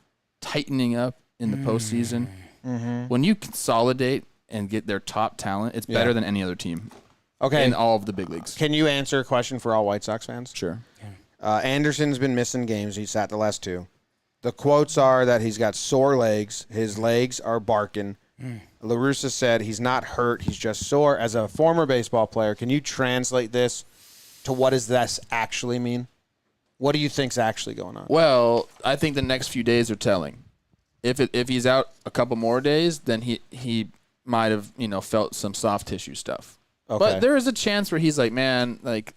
tightening up in the postseason. Mm-hmm. When you consolidate and get their top talent, it's better than any other team. Okay, in all of the big leagues. Can you answer a question for all White Sox fans? Sure. Anderson's been missing games. He sat the last 2. The quotes are that he's got sore legs. His legs are barking. La Russa said he's not hurt. He's just sore. As a former baseball player, can you translate this to what does this actually mean? What do you think's actually going on? Well, I think the next few days are telling. If he's out a couple more days, then he might have felt some soft tissue stuff. Okay. But there is a chance where he's like, man, like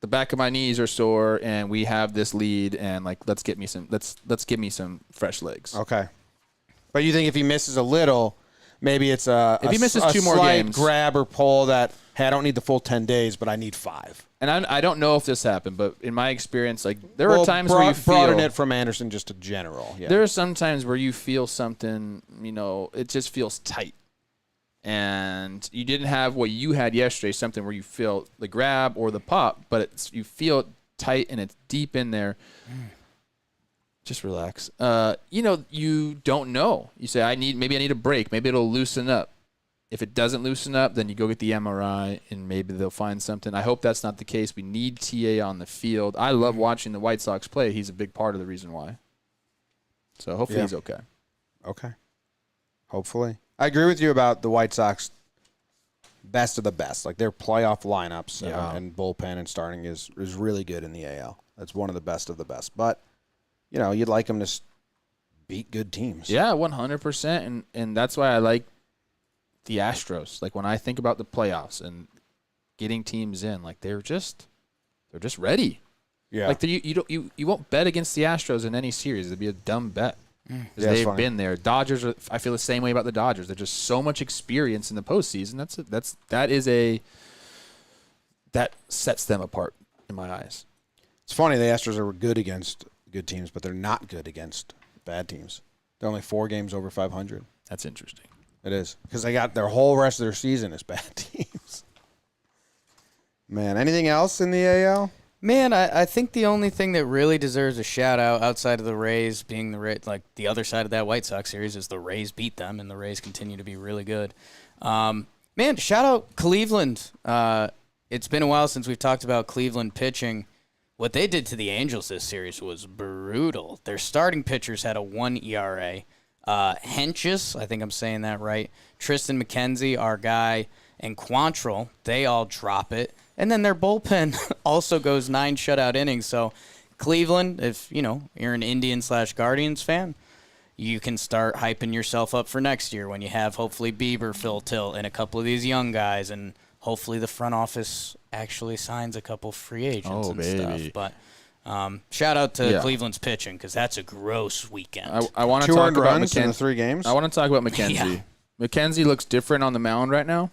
the back of my knees are sore, and we have this lead, and like let's give me some fresh legs. Okay. But you think if he misses a little, maybe it's if he misses 2 more slight games, grab or pull that, hey, I don't need the full 10 days, but I need 5. And I don't know if this happened, but in my experience, like there are times where you feel broaden it from Anderson just to general. Yeah. There are some times where you feel something, it just feels tight. And you didn't have what you had yesterday, something where you feel the grab or the pop, but you feel it tight and it's deep in there. Just relax. You don't know. You say, maybe I need a break. Maybe it'll loosen up. If it doesn't loosen up, then you go get the MRI and maybe they'll find something. I hope that's not the case. We need TA on the field. I love watching the White Sox play. He's a big part of the reason why. So hopefully he's okay. Okay. Hopefully. I agree with you about the White Sox best of the best. Like their playoff lineups and bullpen and starting is really good in the AL. That's one of the best of the best. But, you'd like them to beat good teams. Yeah, 100%. And that's why I like the Astros. Like when I think about the playoffs and getting teams in, like they're just ready. Yeah. Like you won't bet against the Astros in any series. It'd be a dumb bet. Because they've been there. Dodgers I feel the same way about the Dodgers. They're just so much experience in the postseason. That sets them apart in my eyes. It's funny the Astros are good against good teams, but they're not good against bad teams. They're only 4 games over 500. That's interesting. It is. Because they got their whole rest of their season as bad teams. Man, anything else in the AL? Man, I think the only thing that really deserves a shout-out outside of the Rays being the other side of that White Sox series is the Rays beat them, and the Rays continue to be really good. Man, shout-out Cleveland. It's been a while since we've talked about Cleveland pitching. What they did to the Angels this series was brutal. Their starting pitchers had a 1 ERA. Henches, I think I'm saying that right. Tristan McKenzie, our guy, and Quantrill, they all drop it. And then their bullpen also goes 9 shutout innings. So Cleveland, if you're an Indians/Guardians fan, you can start hyping yourself up for next year when you have hopefully Bieber, Phil Tilt, and a couple of these young guys, and hopefully the front office actually signs a couple free agents stuff. But shout out to Cleveland's pitching because that's a gross weekend. I want to talk about McKenzie in the 3 games. I want to talk about McKenzie. Yeah. McKenzie looks different on the mound right now.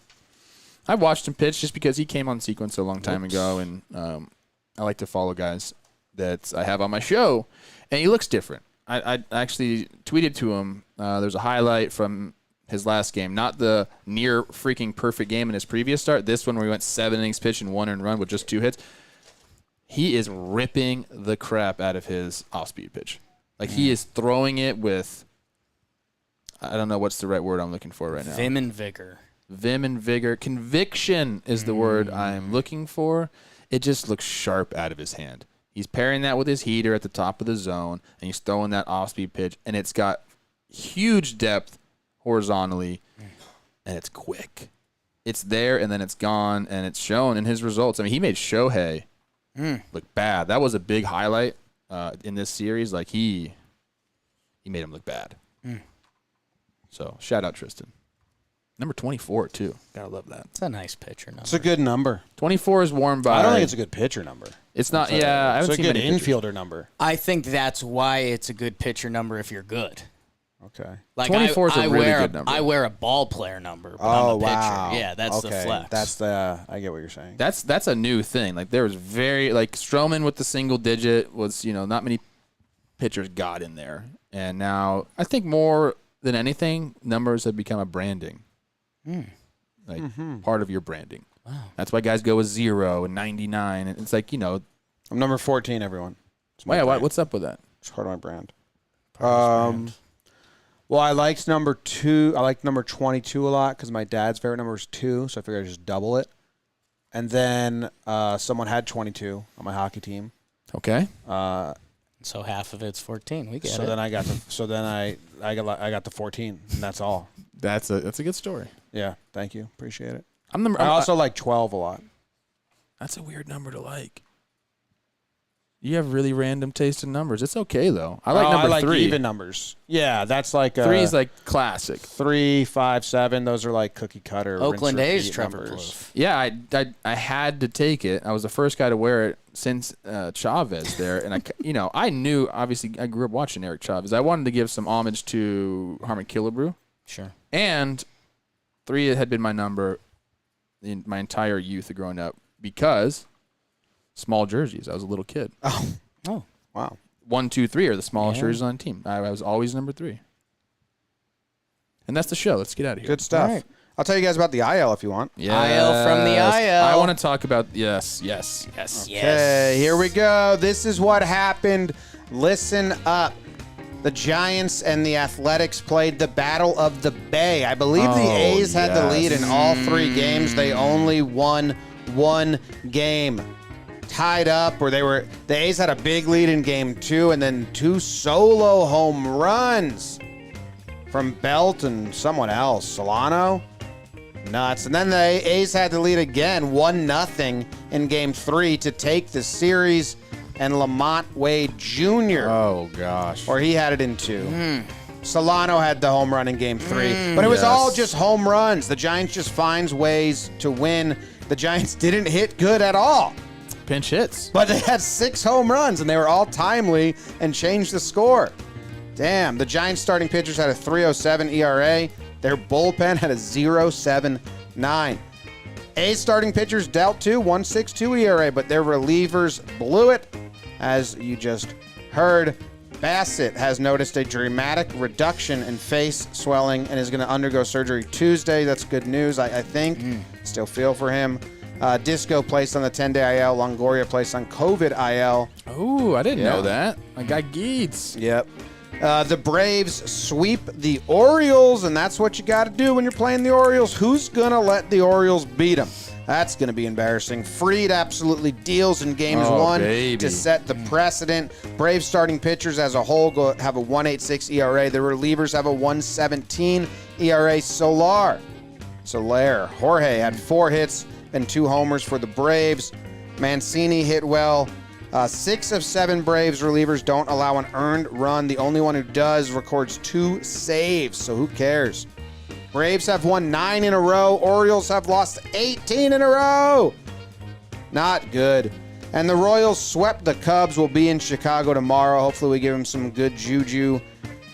I watched him pitch just because he came on sequence a long time ago, and I like to follow guys that I have on my show, and he looks different. I actually tweeted to him. There's a highlight from his last game, not the near freaking perfect game in his previous start. This one where he went 7 innings pitched and 1 earned run with just 2 hits. He is ripping the crap out of his off-speed pitch. Like he is throwing it with, I don't know what's the right word I'm looking for right now. Vim and vigor. Vim and vigor. Conviction is the word I'm looking for. It just looks sharp out of his hand. He's pairing that with his heater at the top of the zone, and he's throwing that off-speed pitch, and it's got huge depth horizontally, and it's quick. It's there, and then it's gone, and it's shown in his results. I mean, he made Shohei look bad. That was a big highlight in this series. Like, he made him look bad. So, shout out Tristan. Number 24, too. Gotta love that. It's a nice pitcher number. It's a good number. 24 is warm by. I don't think it's a good pitcher number. It's not. I haven't it's a seen good many infielder number. I think that's why it's a good pitcher number if you're good. Okay. Like 24 is a really good number. I wear a ball player number, but I'm a pitcher. Wow. Yeah, that's the flex. That's the. I get what you're saying. That's a new thing. Like there was Stroman with the single digit was not many pitchers got in there, and now I think more than anything, numbers have become a branding. Part of your branding. Wow. That's why guys go with 0 and 99. And it's like, I'm number 14, everyone. What's up with that? It's part of my brand. Well, I liked number 2. I liked number 22 a lot because my dad's favorite number is 2, so I figured I'd just double it. And then someone had 22 on my hockey team. Okay. So half of it's 14. We get it. So then I got the 14, and that's all. That's a good story. Yeah, thank you. Appreciate it. I I also like 12 a lot. That's a weird number to like. You have really random taste in numbers. It's okay though. I like number 3. Even numbers. Yeah, that's like 3 is like classic. 3, 5, 7. Those are like cookie cutter. Oakland rinse, A's repeat Trevor numbers. Plouffe. Yeah, I had to take it. I was the first guy to wear it since Chavez there, and I knew obviously I grew up watching Eric Chavez. I wanted to give some homage to Harmon Killebrew. Sure. And 3 had been my number in my entire youth of growing up because small jerseys. I was a little kid. Oh, wow. 1, 2, 3 are the smallest jerseys on the team. I was always number 3. And that's the show. Let's get out of here. Good stuff. Right. I'll tell you guys about the IL if you want. IL from the IL. I want to talk about yes. Okay, here we go. This is what happened. Listen up. The Giants and the Athletics played the Battle of the Bay. I believe the A's had the lead in all 3 games. They only won 1 game. Tied up where the A's had a big lead in game 2 and then 2 solo home runs from Belt and someone else. Solano? Nuts. And then the A's had the lead again, 1-0 in game 3 to take the series. And Lamont Wade Jr. Oh, gosh. Or he had it in 2. Solano had the home run in game 3. But it was all just home runs. The Giants just finds ways to win. The Giants didn't hit good at all. Pinch hits. But they had 6 home runs, and they were all timely and changed the score. Damn. The Giants starting pitchers had a 3.07 ERA. Their bullpen had a 0.79. A's starting pitchers dealt too, 1.62 ERA, but their relievers blew it. As you just heard, Bassett has noticed a dramatic reduction in face swelling and is going to undergo surgery Tuesday. That's good news, I think. Still feel for him. Disco placed on the 10-day IL. Longoria placed on COVID IL. Oh, I didn't know that. My guy Geets. Yep. The Braves sweep the Orioles, and that's what you got to do when you're playing the Orioles. Who's going to let the Orioles beat them? That's going to be embarrassing. Fried absolutely deals in games 1 to set the precedent. Braves starting pitchers as a whole have a 1.86 ERA. The relievers have a 1.17 ERA. Soler, Jorge had 4 hits and 2 homers for the Braves. Mancini hit well. 6 of 7 Braves relievers don't allow an earned run. The only one who does records 2 saves, so who cares? Braves have won 9 in a row. Orioles have lost 18 in a row. Not good. And the Royals swept the Cubs. Will be in Chicago tomorrow. Hopefully we give them some good juju.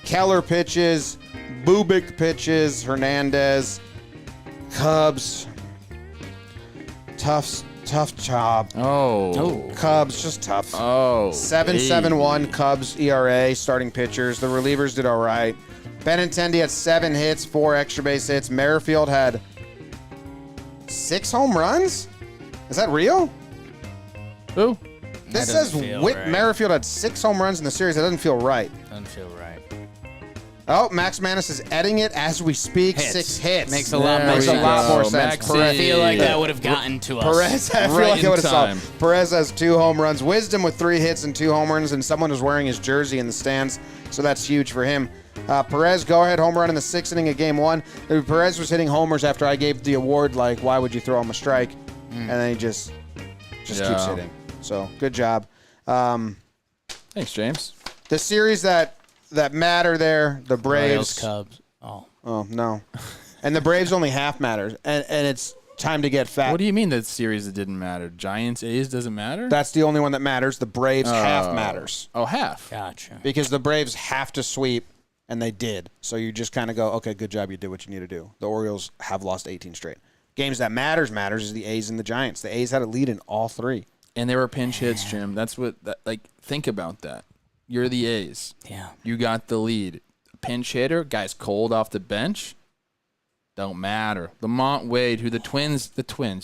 Keller pitches. Bubik pitches. Hernandez. Cubs. Tough job. Cubs, just tough. 7.71 Cubs ERA, starting pitchers. The relievers did all right. Benintendi had 7 hits, 4 extra base hits. Merrifield had 6 home runs? Is that real? Who? This says Whit Merrifield had 6 home runs in the series. That doesn't feel right. Doesn't feel right. Oh, Max Manus is editing it as we speak. 6 hits. Makes a lot more sense. I feel like that would have gotten to us. Perez, I feel like I would have saw. Perez has 2 home runs. Wisdom with 3 hits and 2 home runs, and someone was wearing his jersey in the stands, so that's huge for him. Perez, go-ahead home run in the 6th inning of Game 1. Perez was hitting homers after I gave the award, like, why would you throw him a strike? And then he just keeps hitting. So, good job. Thanks, James. The series that matter there, the Braves. Royals, Cubs. Oh, no. And the Braves only half matters. And it's time to get fat. What do you mean that series that didn't matter? Giants, A's doesn't matter? That's the only one that matters. The Braves half matters. Oh, half. Gotcha. Because the Braves have to sweep, and they did. So you just kind of go, okay, good job. You did what you need to do. The Orioles have lost 18 straight. Games that matters is the A's and the Giants. The A's had a lead in all 3. And they were pinch hits, Jim. That's what, think about that. You're the A's. Yeah. You got the lead. Pinch hitter, guy's cold off the bench. Don't matter. Lamont Wade, who the Twins,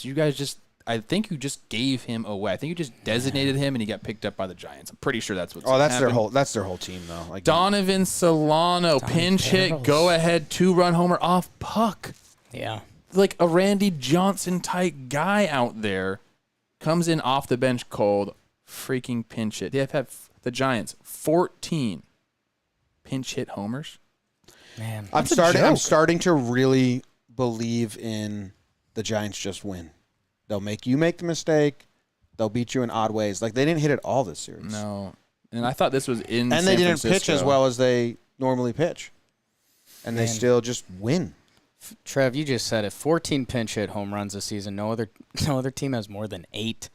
you guys I think you just gave him away. I think you just designated him and he got picked up by the Giants. I'm pretty sure that's what's happened. That's their whole team though. Like Donovan Solano, pinch hit, go ahead, 2-run homer off puck. Yeah. Like a Randy Johnson type guy out there comes in off the bench cold, freaking pinch hit. They have had the Giants 14 pinch hit homers. Man, I'm starting to really believe in the Giants just win. They'll make you make the mistake. They'll beat you in odd ways. Like they didn't hit it all this series. No. And I thought this was in And San they didn't Francisco. pitch as well as they normally pitch. And they still just win. Trev, you just said it. 14 pinch hit home runs this season. No other team has more than 8.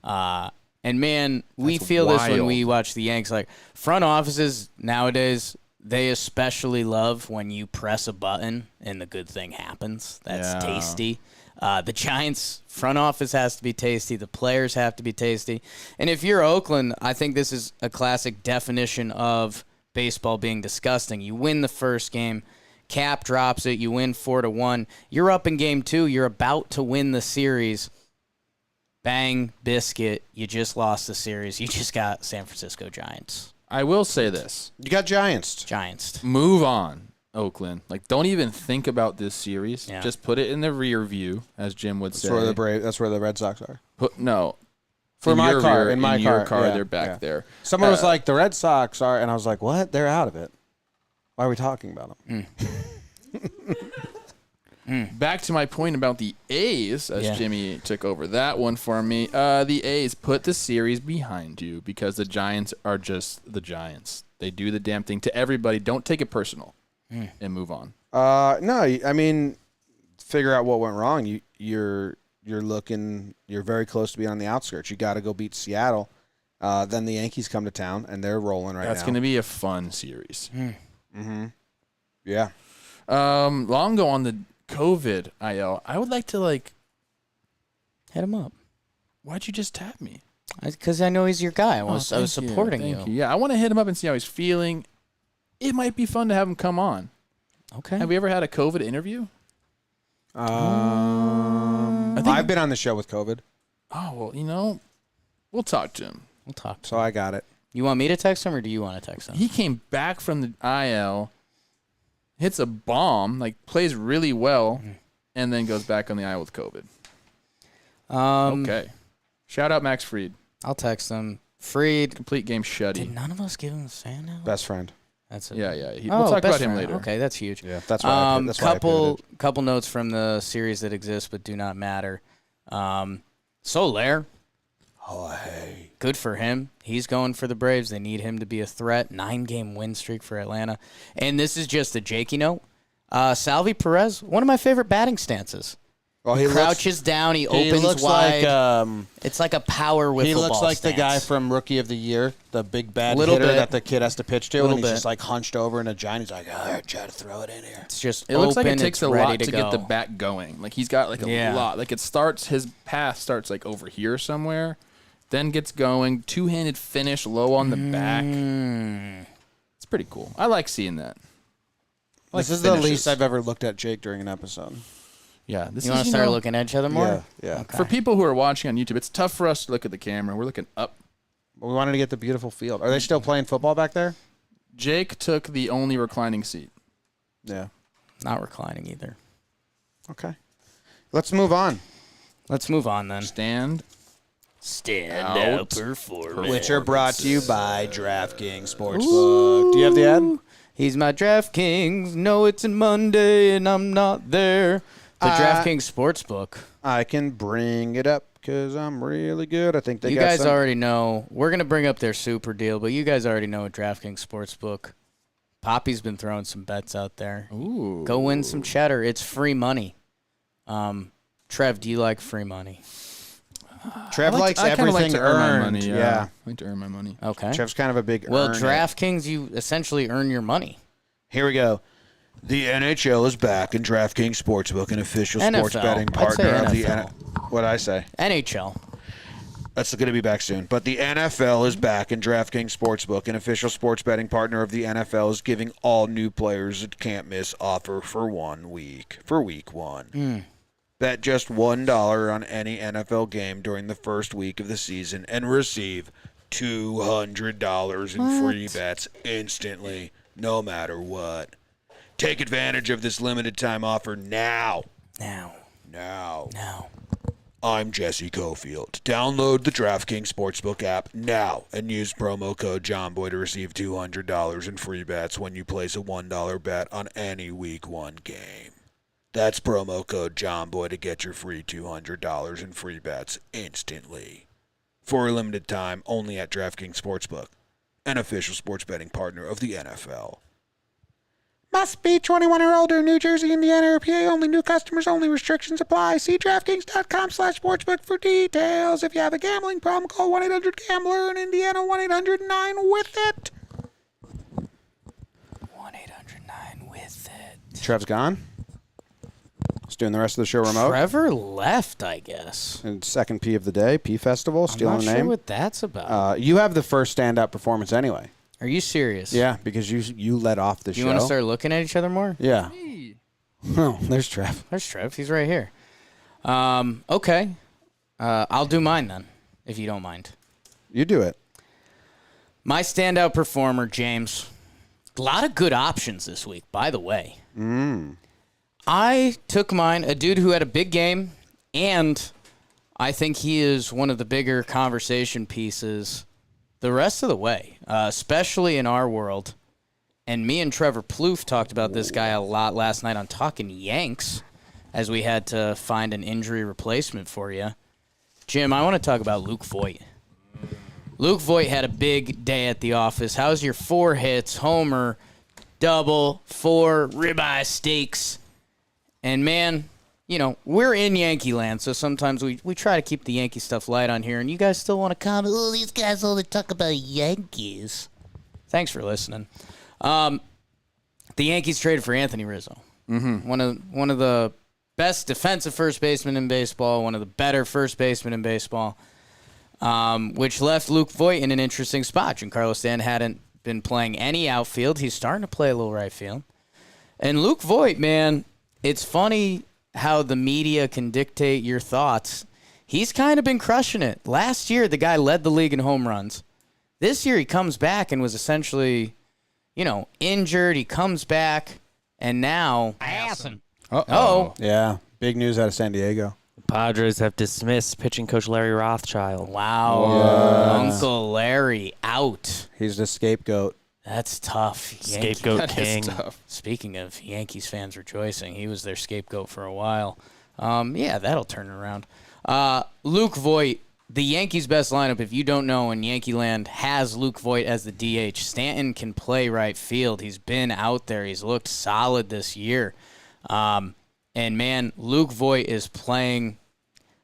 And man, we feel this when we watch the Yanks. Like front offices nowadays, they especially love when you press a button and the good thing happens. That's tasty. The Giants front office has to be tasty. The players have to be tasty. And if you're Oakland, I think this is a classic definition of baseball being disgusting. You win the first game. Cap drops it. You win 4-1. You're up in Game 2. You're about to win the series. Bang, biscuit. You just lost the series. You just got San Francisco Giants. I will say this. You got Giants. Move on, Oakland. Like, don't even think about this series. Yeah. Just put it in the rear view, as Jim would say. That's where the Red Sox are. In my car, your car, yeah, they're back there. Someone was like, the Red Sox are, and I was like, what? They're out of it. Why are we talking about them? Back to my point about the A's, as Jimmy took over that one for me. The A's, put the series behind you because the Giants are just the Giants. They do the damn thing to everybody. Don't take it personal and move on. No, I mean, figure out what went wrong. You're very close to being on the outskirts. You got to go beat Seattle. Then the Yankees come to town, and they're rolling right now. That's going to be a fun series. Mm-hmm. Yeah. Longo on the COVID IL. I would like to hit him up. Why'd you just tap me? Because I know he's your guy. I was supporting you. Yeah, I want to hit him up and see how he's feeling. It might be fun to have him come on. Okay. Have we ever had a COVID interview? I've been on the show with COVID. Oh, well, we'll talk to him. So I got it. You want me to text him or do you want to text him? He came back from the IL, hits a bomb, plays really well, and then goes back on the IL with COVID. Okay. Shout out Max Fried. I'll text him. Fried. Complete game shutty. Did none of us give him a standout? Best friend. That's it. Yeah. We'll talk about him later. Okay, that's huge. Yeah, that's why. Couple notes from the series that exist but do not matter. Soler. Oh, hey. Good for him. He's going for the Braves. They need him to be a threat. 9-game win streak for Atlanta. And this is just a Jakey note. Salvi Perez, one of my favorite batting stances. Well, he crouches down. He opens wide. It's like a power wiffle ball. He looks like stance. the guy from Rookie of the Year, the big bad Little hitter bit. that the kid has to pitch to, Little and he's bit. just like hunched over in a giant. He's like, all right, try to throw it in here. It's just It looks like open, it takes it's a ready lot to go. get the bat going. Like he's got like a lot. Like his path starts like over here somewhere, then gets going. Two-handed finish, low on the back. It's pretty cool. I like seeing that. This is the least I've ever looked at Jake during an episode. Yeah, this You is want to start looking at each other more? Yeah. Okay. for people who are watching on YouTube. It's tough for us to look at the camera. We're looking up. We wanted to get the beautiful field. Are they still playing football back there? Jake took the only reclining seat. Yeah. Not reclining either. Okay. Let's move on. Let's move on then. Standout Performance. Which are brought to you by DraftKings Sportsbook. Do you have the ad? He's my DraftKings. No, it's a Monday and I'm not there. The DraftKings Sportsbook. I can bring it up because I'm really good. I think they You got guys some. already know. We're going to bring up their super deal, but you guys already know at DraftKings Sportsbook. Poppy's been throwing some bets out there. Ooh. Go win some cheddar. It's free money. Trev, do you like free money? Trev likes I kinda everything like to earn my earned. money. Yeah. I like to earn my money. Okay. Trev's kind of a big Well, earner. DraftKings, you essentially earn your money. Here we go. The NHL is back, and DraftKings Sportsbook, an official sports NFL. betting I'd say partner of the NFL. What'd I say? NHL. That's going to be back soon. But the NFL is back, and DraftKings Sportsbook, an official sports betting partner of the NFL, is giving all new players a can't-miss offer for 1 week. For week 1. Bet just $1 on any NFL game during the first week of the season and receive $200 in free bets instantly, no matter what. Take advantage of this limited time offer now. Now. I'm Jesse Cofield. Download the DraftKings Sportsbook app now and use promo code JOMBOY to receive $200 in free bets when you place a $1 bet on any Week 1 game. That's promo code JOMBOY to get your free $200 in free bets instantly. For a limited time, only at DraftKings Sportsbook, an official sports betting partner of the NFL. Must be 21 or older. New Jersey, Indiana, or PA only. New customers only. Restrictions apply. See DraftKings.com/sportsbook for details. If you have a gambling problem, call 1-800-GAMBLER in Indiana, 1-800-9-WITH-IT. 1-800-9-WITH-IT. Trev's gone. He's doing the rest of the show remote. Trevor left, I guess. And second P of the day, P Festival, stealing I'm not the sure name. what that's about. You have the first standout performance anyway. Are you serious? Yeah, because you led off the show. You want to start looking at each other more? Yeah. Oh, there's Trev. There's Trev. He's right here. Okay. I'll do mine then, if you don't mind. You do it. My standout performer, James. A lot of good options this week, by the way. I took mine, a dude who had a big game, and I think he is one of the bigger conversation pieces the rest of the way, especially in our world. And me and Trevor Plouffe talked about this guy a lot last night on Talkin Yanks, as we had to find an injury replacement for you. Jim, I want to talk about Luke Voit. Luke Voit had a big day at the office. How's your 4 hits, homer, double, 4 ribeye steaks? And, man, you know, we're in Yankee land, so sometimes we try to keep the Yankee stuff light on here, and you guys still want to comment, oh, these guys only talk about Yankees. Thanks for listening. The Yankees traded for Anthony Rizzo. One of the best defensive first basemen in baseball, one of the better first basemen in baseball, which left Luke Voit in an interesting spot. Giancarlo Stanton hadn't been playing any outfield. He's starting to play a little right field. And Luke Voit, man, it's funny how the media can dictate your thoughts. He's kind of been crushing it. Last year, the guy led the league in home runs. This year, he comes back and was essentially, you know, injured. He comes back, and now... Uh-oh. Yeah. Big news out of San Diego. Padres have dismissed pitching coach Larry Rothschild. Wow. Uncle Larry out. He's the scapegoat. That's tough. Scapegoat king. Tough. Speaking of Yankees fans rejoicing, he was their scapegoat for a while. Yeah, that'll turn it around. Luke Voit, the Yankees' best lineup, if you don't know, in Yankee land, has Luke Voit as the DH. Stanton can play right field. He's been out there. He's looked solid this year. And, man, Luke Voit is playing.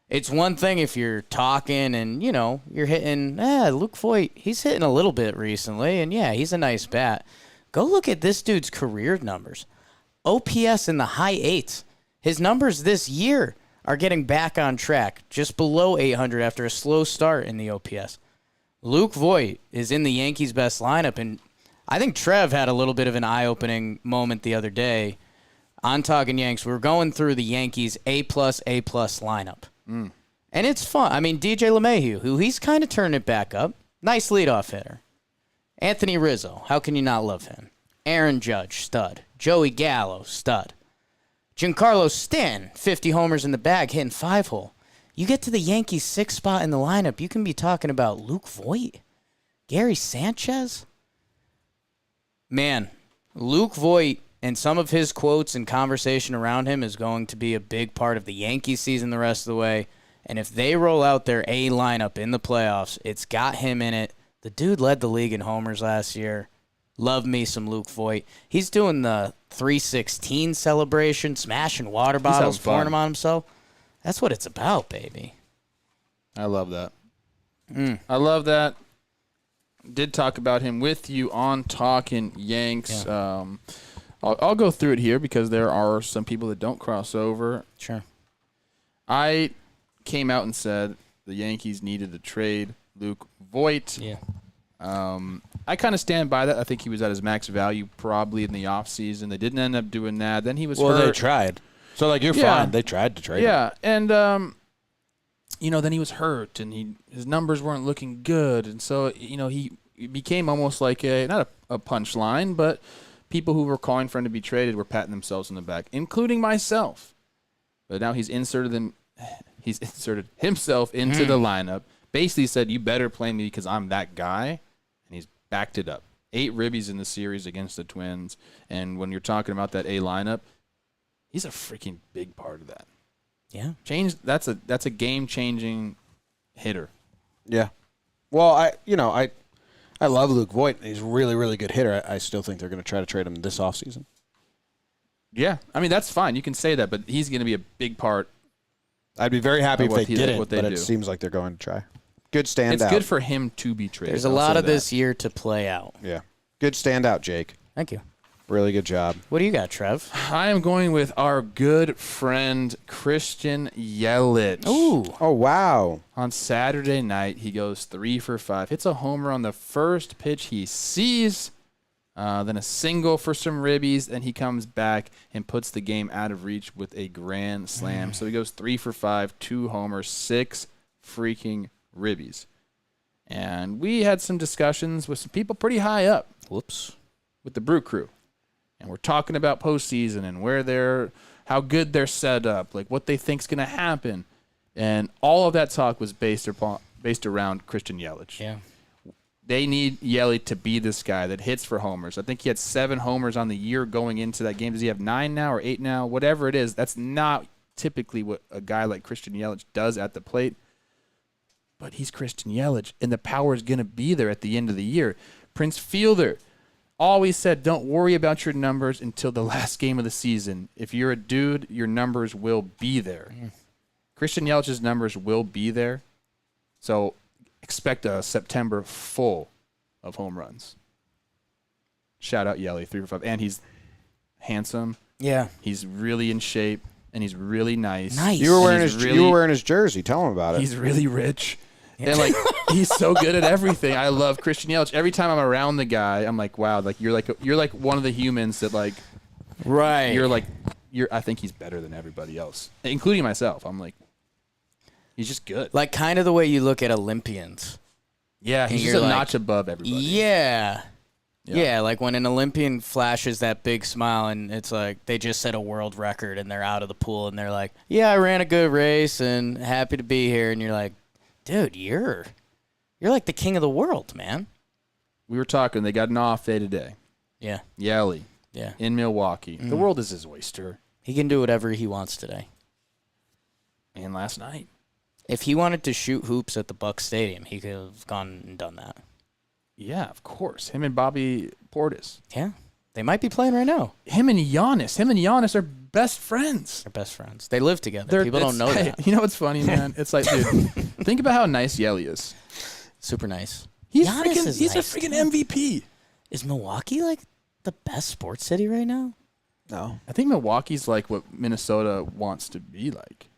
It's one thing if you're talking and, you're hitting, Luke Voit, he's hitting a little bit recently, and, yeah, he's a nice bat. Go look at this dude's career numbers. OPS in the high 8s. His numbers this year are getting back on track, just below 800 after a slow start in the OPS. Luke Voit is in the Yankees' best lineup, and I think Trev had a little bit of an eye-opening moment the other day on Talkin' Yanks. We were going through the Yankees' A-plus lineup. And it's fun. I mean, DJ LeMahieu, who he's kind of turning it back up. Nice leadoff hitter. Anthony Rizzo, how can you not love him? Aaron Judge, stud. Joey Gallo, stud. Giancarlo Stanton, 50 homers in the bag, hitting 5-hole. You get to the Yankees' 6th spot in the lineup, you can be talking about Luke Voit, Gary Sanchez. Man, Luke Voit and some of his quotes and conversation around him is going to be a big part of the Yankees season the rest of the way. And if they roll out their A lineup in the playoffs, it's got him in it. The dude led the league in homers last year. Love me some Luke Voit. He's doing the 316 celebration, smashing water bottles, pouring them on himself. That's what it's about, baby. I love that. I love that. Did talk about him with you on Talkin' Yanks. Yeah. I'll go through it here because there are some people that don't cross over. Sure. I came out and said the Yankees needed to trade Luke Voit. Yeah. I kind of stand by that. I think he was at his max value probably in the offseason. They didn't end up doing that. Then he was hurt. Well, they tried. So, you're fine. They tried to trade him. Yeah, and, then he was hurt, and his numbers weren't looking good. And so, he became almost like not a punchline, but people who were calling for him to be traded were patting themselves on the back, including myself. But now he's inserted himself into the lineup, basically said, you better play me because I'm that guy. And he's backed it up. 8 ribbies in the series against the Twins. And when you're talking about that A lineup, he's a freaking big part of that. Yeah. That's a game-changing hitter. Yeah. Well, I love Luke Voit. He's a really, really good hitter. I still think they're going to try to trade him this offseason. Yeah. I mean, that's fine. You can say that, but he's going to be a big part. I'd be very happy if they didn't, but do. It seems like they're going to try. Good standout. It's good for him to be traded. There's a lot of this year to play out. Yeah. Good standout, Jake. Thank you. Really good job. What do you got, Trev? I am going with our good friend Christian Yelich. Ooh. Oh, wow. On Saturday night, he goes 3 for 5. Hits a homer on the first pitch he sees, then a single for some ribbies, and he comes back and puts the game out of reach with a grand slam. So he goes 3 for 5, 2 homers, 6 freaking ribbies. And we had some discussions with some people pretty high up. Whoops. With the Brew Crew. And we're talking about postseason and how good they're set up, like what they think's going to happen. And all of that talk was based around Christian Yelich. Yeah. They need Yelich to be this guy that hits for homers. I think he had 7 homers on the year going into that game. Does he have 9 now or 8 now? Whatever it is, that's not typically what a guy like Christian Yelich does at the plate. But he's Christian Yelich, and the power is going to be there at the end of the year. Prince Fielder always said, don't worry about your numbers until the last game of the season. If you're a dude, your numbers will be there. Christian Yelich's numbers will be there. So expect a September full of home runs. Shout out Yelich, 3 for 5. And he's handsome. Yeah. He's really in shape, and he's really nice. Nice. You were wearing his jersey. Tell him about it. He's really rich. Yeah. And he's so good at everything. I love Christian Yelich. Every time I'm around the guy, I'm like, wow, you're like one of the humans that right. I think he's better than everybody else, including myself. I'm like, he's just good. Like kind of the way you look at Olympians. Yeah, he's just a notch above everybody. Yeah. Yeah, like when an Olympian flashes that big smile and it's like they just set a world record and they're out of the pool and they're like, yeah, I ran a good race and happy to be here. And you're like, dude, you're like the king of the world, man. We were talking. They got an off day today. Yeah. Yelich. Yeah. In Milwaukee. The world is his oyster. He can do whatever he wants today. And last night. If he wanted to shoot hoops at the Bucks Stadium, he could have gone and done that. Yeah, of course. Him and Bobby Portis. Yeah. They might be playing right now. Him and Giannis are best friends. They're best friends. They live together. People don't know that. You know what's funny, man? It's like, dude, think about how nice Yelich is. Super nice. He's Giannis is a nice, freaking too. MVP. Is Milwaukee like the best sports city right now? No. I think Milwaukee's like what Minnesota wants to be like.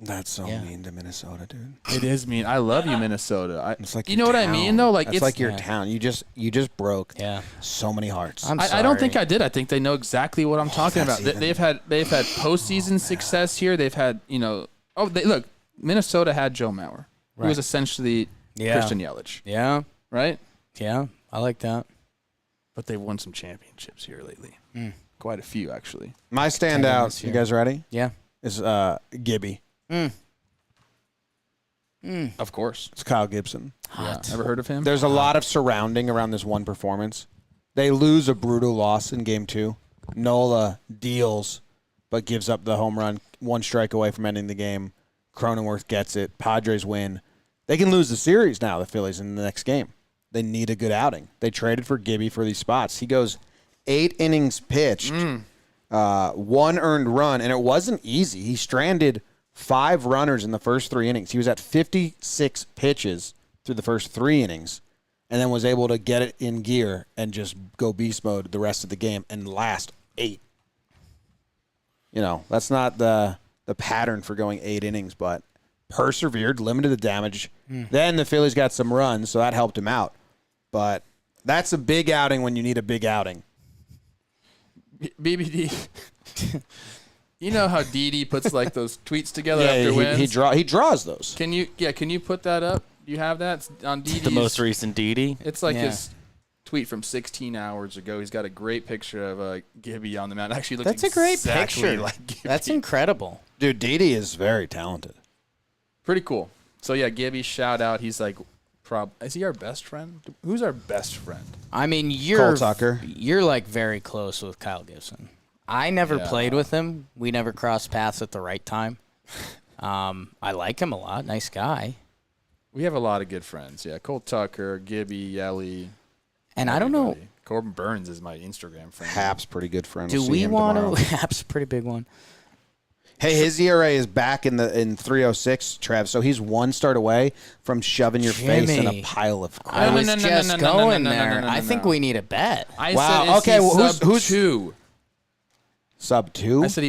That's so mean to Minnesota, dude. It is mean. I love you, Minnesota. It's like you know what I mean, though. Like it's like your town. You just broke. Yeah. So many hearts. I don't think I did. I think they know exactly what I'm talking about. They've had postseason success here. They've had look. Minnesota had Joe Mauer, who was essentially Christian Yelich. Yeah. Right. Yeah. I like that. But they've won some championships here lately. Quite a few, actually. My standout. You guys ready? Yeah. Is Gibby. Of course. It's Kyle Gibson. Yeah. Ever heard of him? There's a lot of surrounding around this one performance. They lose a brutal loss in game 2. Nola deals, but gives up the home run, 1 strike away from ending the game. Cronenworth gets it. Padres win. They can lose the series now, the Phillies, in the next game. They need a good outing. They traded for Gibby for these spots. He goes 8 innings pitched, 1 earned run, and it wasn't easy. He stranded 5 runners in the first 3 innings. He was at 56 pitches through the first 3 innings and then was able to get it in gear and just go beast mode the rest of the game and last 8. You know, that's not the pattern for going 8 innings, but persevered, limited the damage. Then the Phillies got some runs, so that helped him out. But that's a big outing when you need a big outing. BBD. You know how Didi puts like those tweets together after wins? He draws those. Can you put that up? Do you have that on Didi? The most recent Didi. It's like his tweet from 16 hours ago. He's got a great picture of Gibby on the mound. Actually, looks That's a great exactly picture. like Gibby. That's incredible. Dude, Didi is very talented. Pretty cool. So yeah, Gibby, shout out. He's like, is he our best friend? Who's our best friend? I mean, Cole Tucker. You're like very close with Kyle Gibson. I never played with him. We never crossed paths at the right time. I like him a lot. Nice guy. We have a lot of good friends. Yeah, Cole Tucker, Gibby, Yelly. And I don't know. Corbin Burns is my Instagram friend. Hap's pretty good friend. Do We'll see we him want tomorrow. to? Hap's a pretty big one. Hey, his ERA is back in 306, Trev. So he's 1 start away from shoving your face in a pile of crap. I was no, just going there. I think we need a bet. Wow, okay, well, who's 2? Sub 2? I said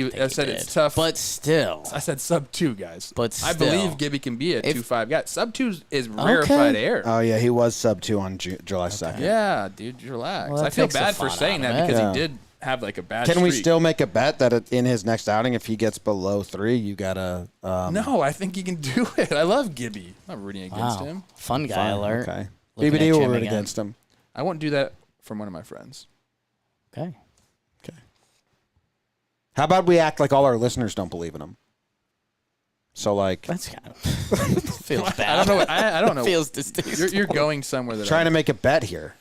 it's tough. But still. I said sub 2, guys. But I still. believe Gibby can be a 2.5 guy. Sub 2 is rarefied air. Oh, yeah, he was sub 2 on July 2nd. Yeah, dude, relax. Well, that I feel takes the bad for fun saying out that of it. because he did have like a bad Can we streak. still make a bet that in his next outing, if he gets below 3, you got to... No, I think he can do it. I love Gibby. I'm not rooting against him. Fun guy alert. Okay. Looking BBD at will Jim root again. against him. I won't do that from one of my friends. Okay. How about we act like all our listeners don't believe in him? So, like... That's kind of feels bad. I don't know. I don't know. Feels distasteful. You're going somewhere that trying to make a bet here.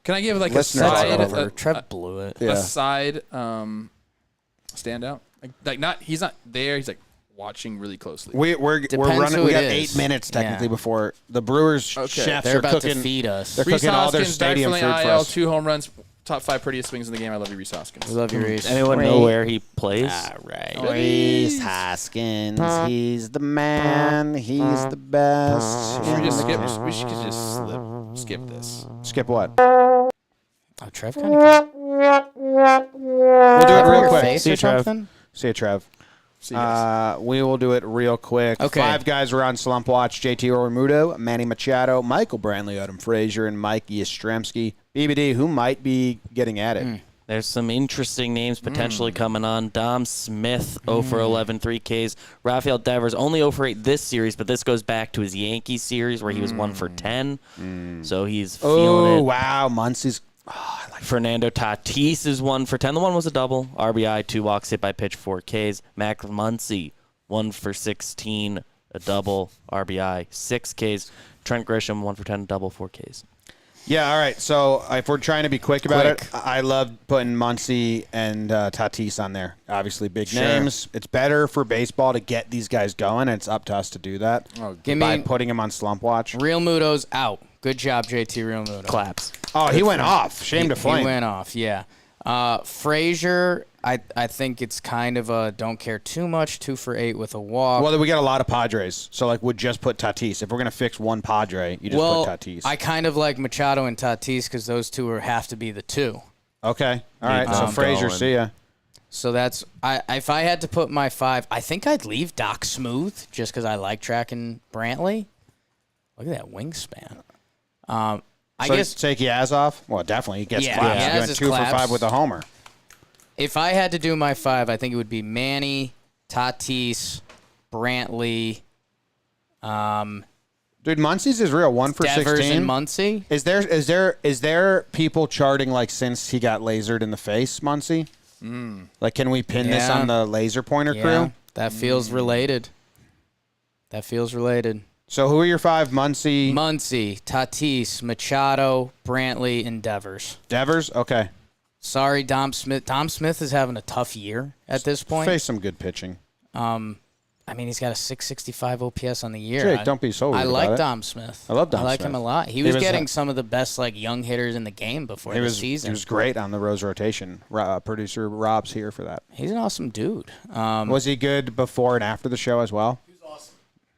Can I give like Listeners a side? all over. Trev blew it. Yeah. A side standout. Like not. He's not there. He's like watching really closely. We're Depends running. who We it got is. 8 minutes technically Yeah. before the Brewers chefs They're are about cooking. to feed us. They're Reese cooking all their Hoskins, stadium food definitely for IL, us. 2 home runs, top 5 prettiest swings in the game. I love you, Reese Hoskins. We love you, Reese. Anyone know where he plays? Ah, right. Reese Hoskins, he's the man. He's the best. Should we just skip? We should just skip this. Skip what? Oh, Trev kind of. We'll do it real quick. Face See or you, Trev. something? See you, Trev. See you guys. We will do it real quick. Okay. 5 guys were on Slump Watch: JT Realmuto, Manny Machado, Michael Brantley, Adam Frazier, and Mike Yastrzemski. BBD, who might be getting at it? There's some interesting names potentially coming on. Dom Smith, 0 for 11, 3 Ks. Rafael Devers, only 0 for 8 this series, but this goes back to his Yankees series where he was 1 for 10. So he's feeling it. Oh, wow. Muncy's Fernando Tatis is 1 for 10. The one was a double. RBI, 2 walks, hit by pitch, 4 Ks. Max Muncy, 1 for 16, a double. RBI, 6 Ks. Trent Grisham, 1 for 10, double, 4 Ks. Yeah, all right. So if we're trying to be quick about it, I love putting Muncy and Tatis on there. Obviously, big names. It's better for baseball to get these guys going, and it's up to us to do that by putting them on slump watch. Real Muto's out. Good job, JT Real Muto. Claps. Oh, he went off. Shame to flame. He went off, yeah. Frazier, I think it's kind of a don't care too much, 2 for 8 with a walk. Well, we got a lot of Padres, so would just put Tatis. If we're gonna fix one Padre, you just put Tatis. I kind of like Machado and Tatis because those two have to be the 2. Okay, all right. So Frazier, see ya. So that's if I had to put my 5, I think I'd leave Doc Smooth just because I like tracking Brantley. Look at that wingspan. I guess take Yaz off. Well, definitely he gets claps. Yaz He went is 2 claps. for 5 with a homer. If I had to do my 5, I think it would be Manny, Tatis, Brantley, Dude, Muncy's is real. 1 for Devers 16. and Muncy. Is there people charting since he got lasered in the face, Muncy? Can we pin this on the laser pointer crew? That feels related. So who are your 5? Muncy, Tatis, Machado, Brantley, and Devers. Devers. Okay. Sorry, Dom Smith. Dom Smith is having a tough year at this point. Face some good pitching. I mean, he's got a 665 OPS on the year. Jake, don't be so weird I about like it. Dom Smith. I love Dom I like Smith. him a lot. He was getting some of the best young hitters in the game before the season. He was great on the Rose rotation. Producer Rob's here for that. He's an awesome dude. Was he good before and after the show as well? He was awesome.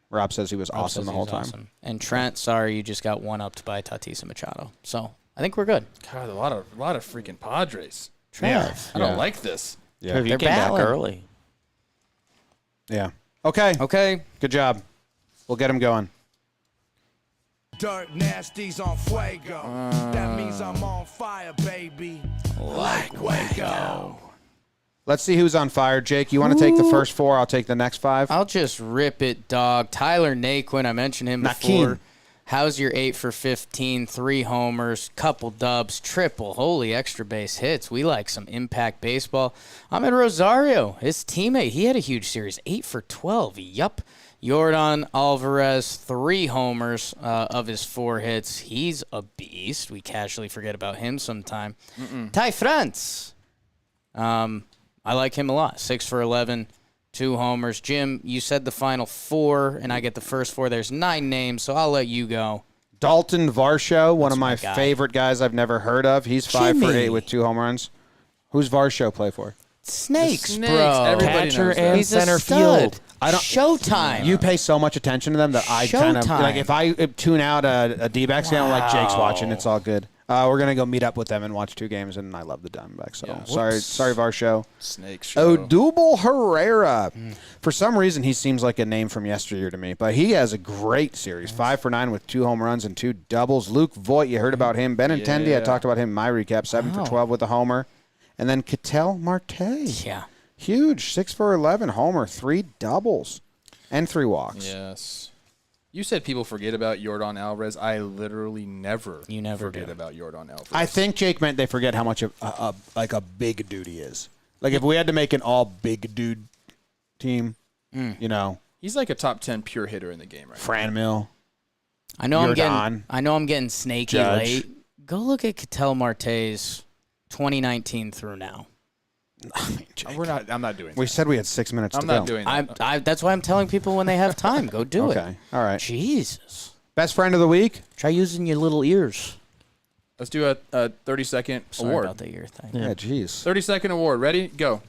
Rob says he was awesome the whole time. Awesome. And Trent, sorry, you just got one-upped by Tatis and Machado. So I think we're good. God, a lot of freaking Padres. Trev. I don't like this. Yeah. You came back early. Yeah. Okay. Good job. We'll get him going. Dirt nasty's on fuego. That means I'm on fire, baby. Like Waco. Let's see who's on fire. Jake, you want to take the first 4? I'll take the next 5. I'll just rip it, dog. Tyler Naquin, I mentioned him before. How's your 8 for 15, 3 homers, couple dubs, triple, holy extra base hits. We like some impact baseball. Ahmed Rosario, his teammate, he had a huge series, 8 for 12. Yup. Yordan Alvarez, 3 homers of his 4 hits. He's a beast. We casually forget about him sometime. Ty France. I like him a lot. 6 for 11, 2 homers. Jim, you said the final 4, and I get the first 4. There's 9 names, so I'll let you go. Dalton Varsho, one of my favorite guys I've never heard of. He's 5 for 8 with 2 home runs. Who's Varsho play for? Snakes, bro. Everybody Catcher knows that. and He's center a stud. field. Showtime. You pay so much attention to them that I kind of if I tune out a D-backs game, like Jake's watching, it's all good. We're gonna go meet up with them and watch 2 games, and I love the Diamondbacks. So sorry, Varsho. Snake show. Odubel Herrera. For some reason, he seems like a name from yesteryear to me, but he has a great series. 5 for 9 with 2 home runs and 2 doubles. Luke Voit, you heard about him. Benintendi, I talked about him in my recap. 7 for 12 with a homer, and then Ketel Marte. Yeah. Huge, 6 for 11 homer, 3 doubles, and 3 walks. Yes. You said people forget about Yordan Alvarez. I literally never forget about Yordan Alvarez. I think Jake meant they forget how much of a big dude he is. Like if we had to make an all big dude team, you know, he's like a top 10 pure hitter in the game right now. Franmil. I know I'm getting snaky late. Go look at Ketel Marte's 2019 through now. I'm not doing that. We said we had 6 minutes to go. I'm not doing that. That's why I'm telling people when they have time, go do it. Okay. All right. Jesus. Best friend of the week? Try using your little ears. Let's do a 30-second Sorry award. about the ear thing. Yeah, jeez. 30-second award. Ready? Go.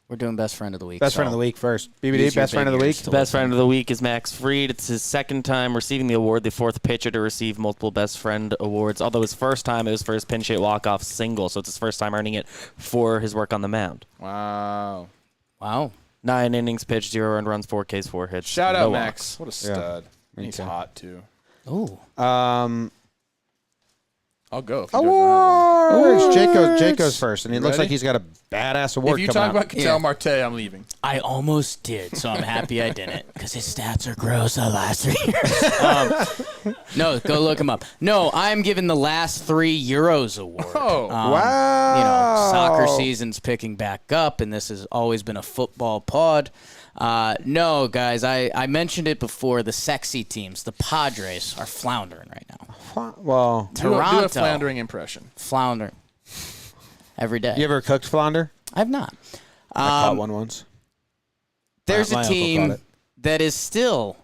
We're doing best friend of the week. Best friend of the week first. BBD, Use your best friend of the big week? ears The best friend of the week is Max Fried. It's his second time receiving the award, the 4th pitcher to receive multiple best friend awards. Although his first time, it was for his pinch hit walk-off single, so it's his first time earning it for his work on the mound. Wow. 9 innings pitched, 0 earned runs, 4 Ks, 4 hits. Shout no out, Max. walks. What a stud. me He's too. hot, too. Ooh. I'll go. If you guys don't have one. Awards. Jake goes first, and he looks Ready? like he's got a badass award If you coming talk out. about Ketel Marte, I'm leaving. I almost did, so I'm happy I didn't because his stats are gross the last 3 years. No, go look him up. No, I'm giving the last 3 Euros award. Oh, wow. You know, soccer season's picking back up, and this has always been a football pod. No, guys, I mentioned it before. The sexy teams, the Padres, are floundering right now. Well, do Toronto, a floundering impression. floundering every day. you ever cooked flounder? I've not. I caught one once. There's My a uncle caught team it. that is still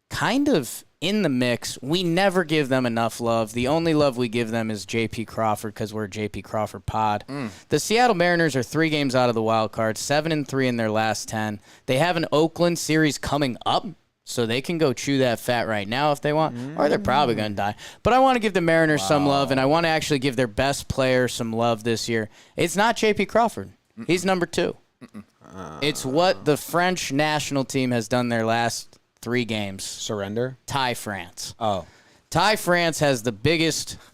kind of in the mix. We never give them enough love. The only love we give them is J.P. Crawford because we're a J.P. Crawford pod. The Seattle Mariners are 3 games out of the wild card, 7-3 in their last 10. They have an Oakland series coming up, so they can go chew that fat right now if they want, or they're probably going to die. But I want to give the Mariners some love, and I want to actually give their best player some love this year. It's not J.P. Crawford. He's number 2. It's what the French national team has done their last 3 games. Surrender? Tie France. Oh. Tie France has the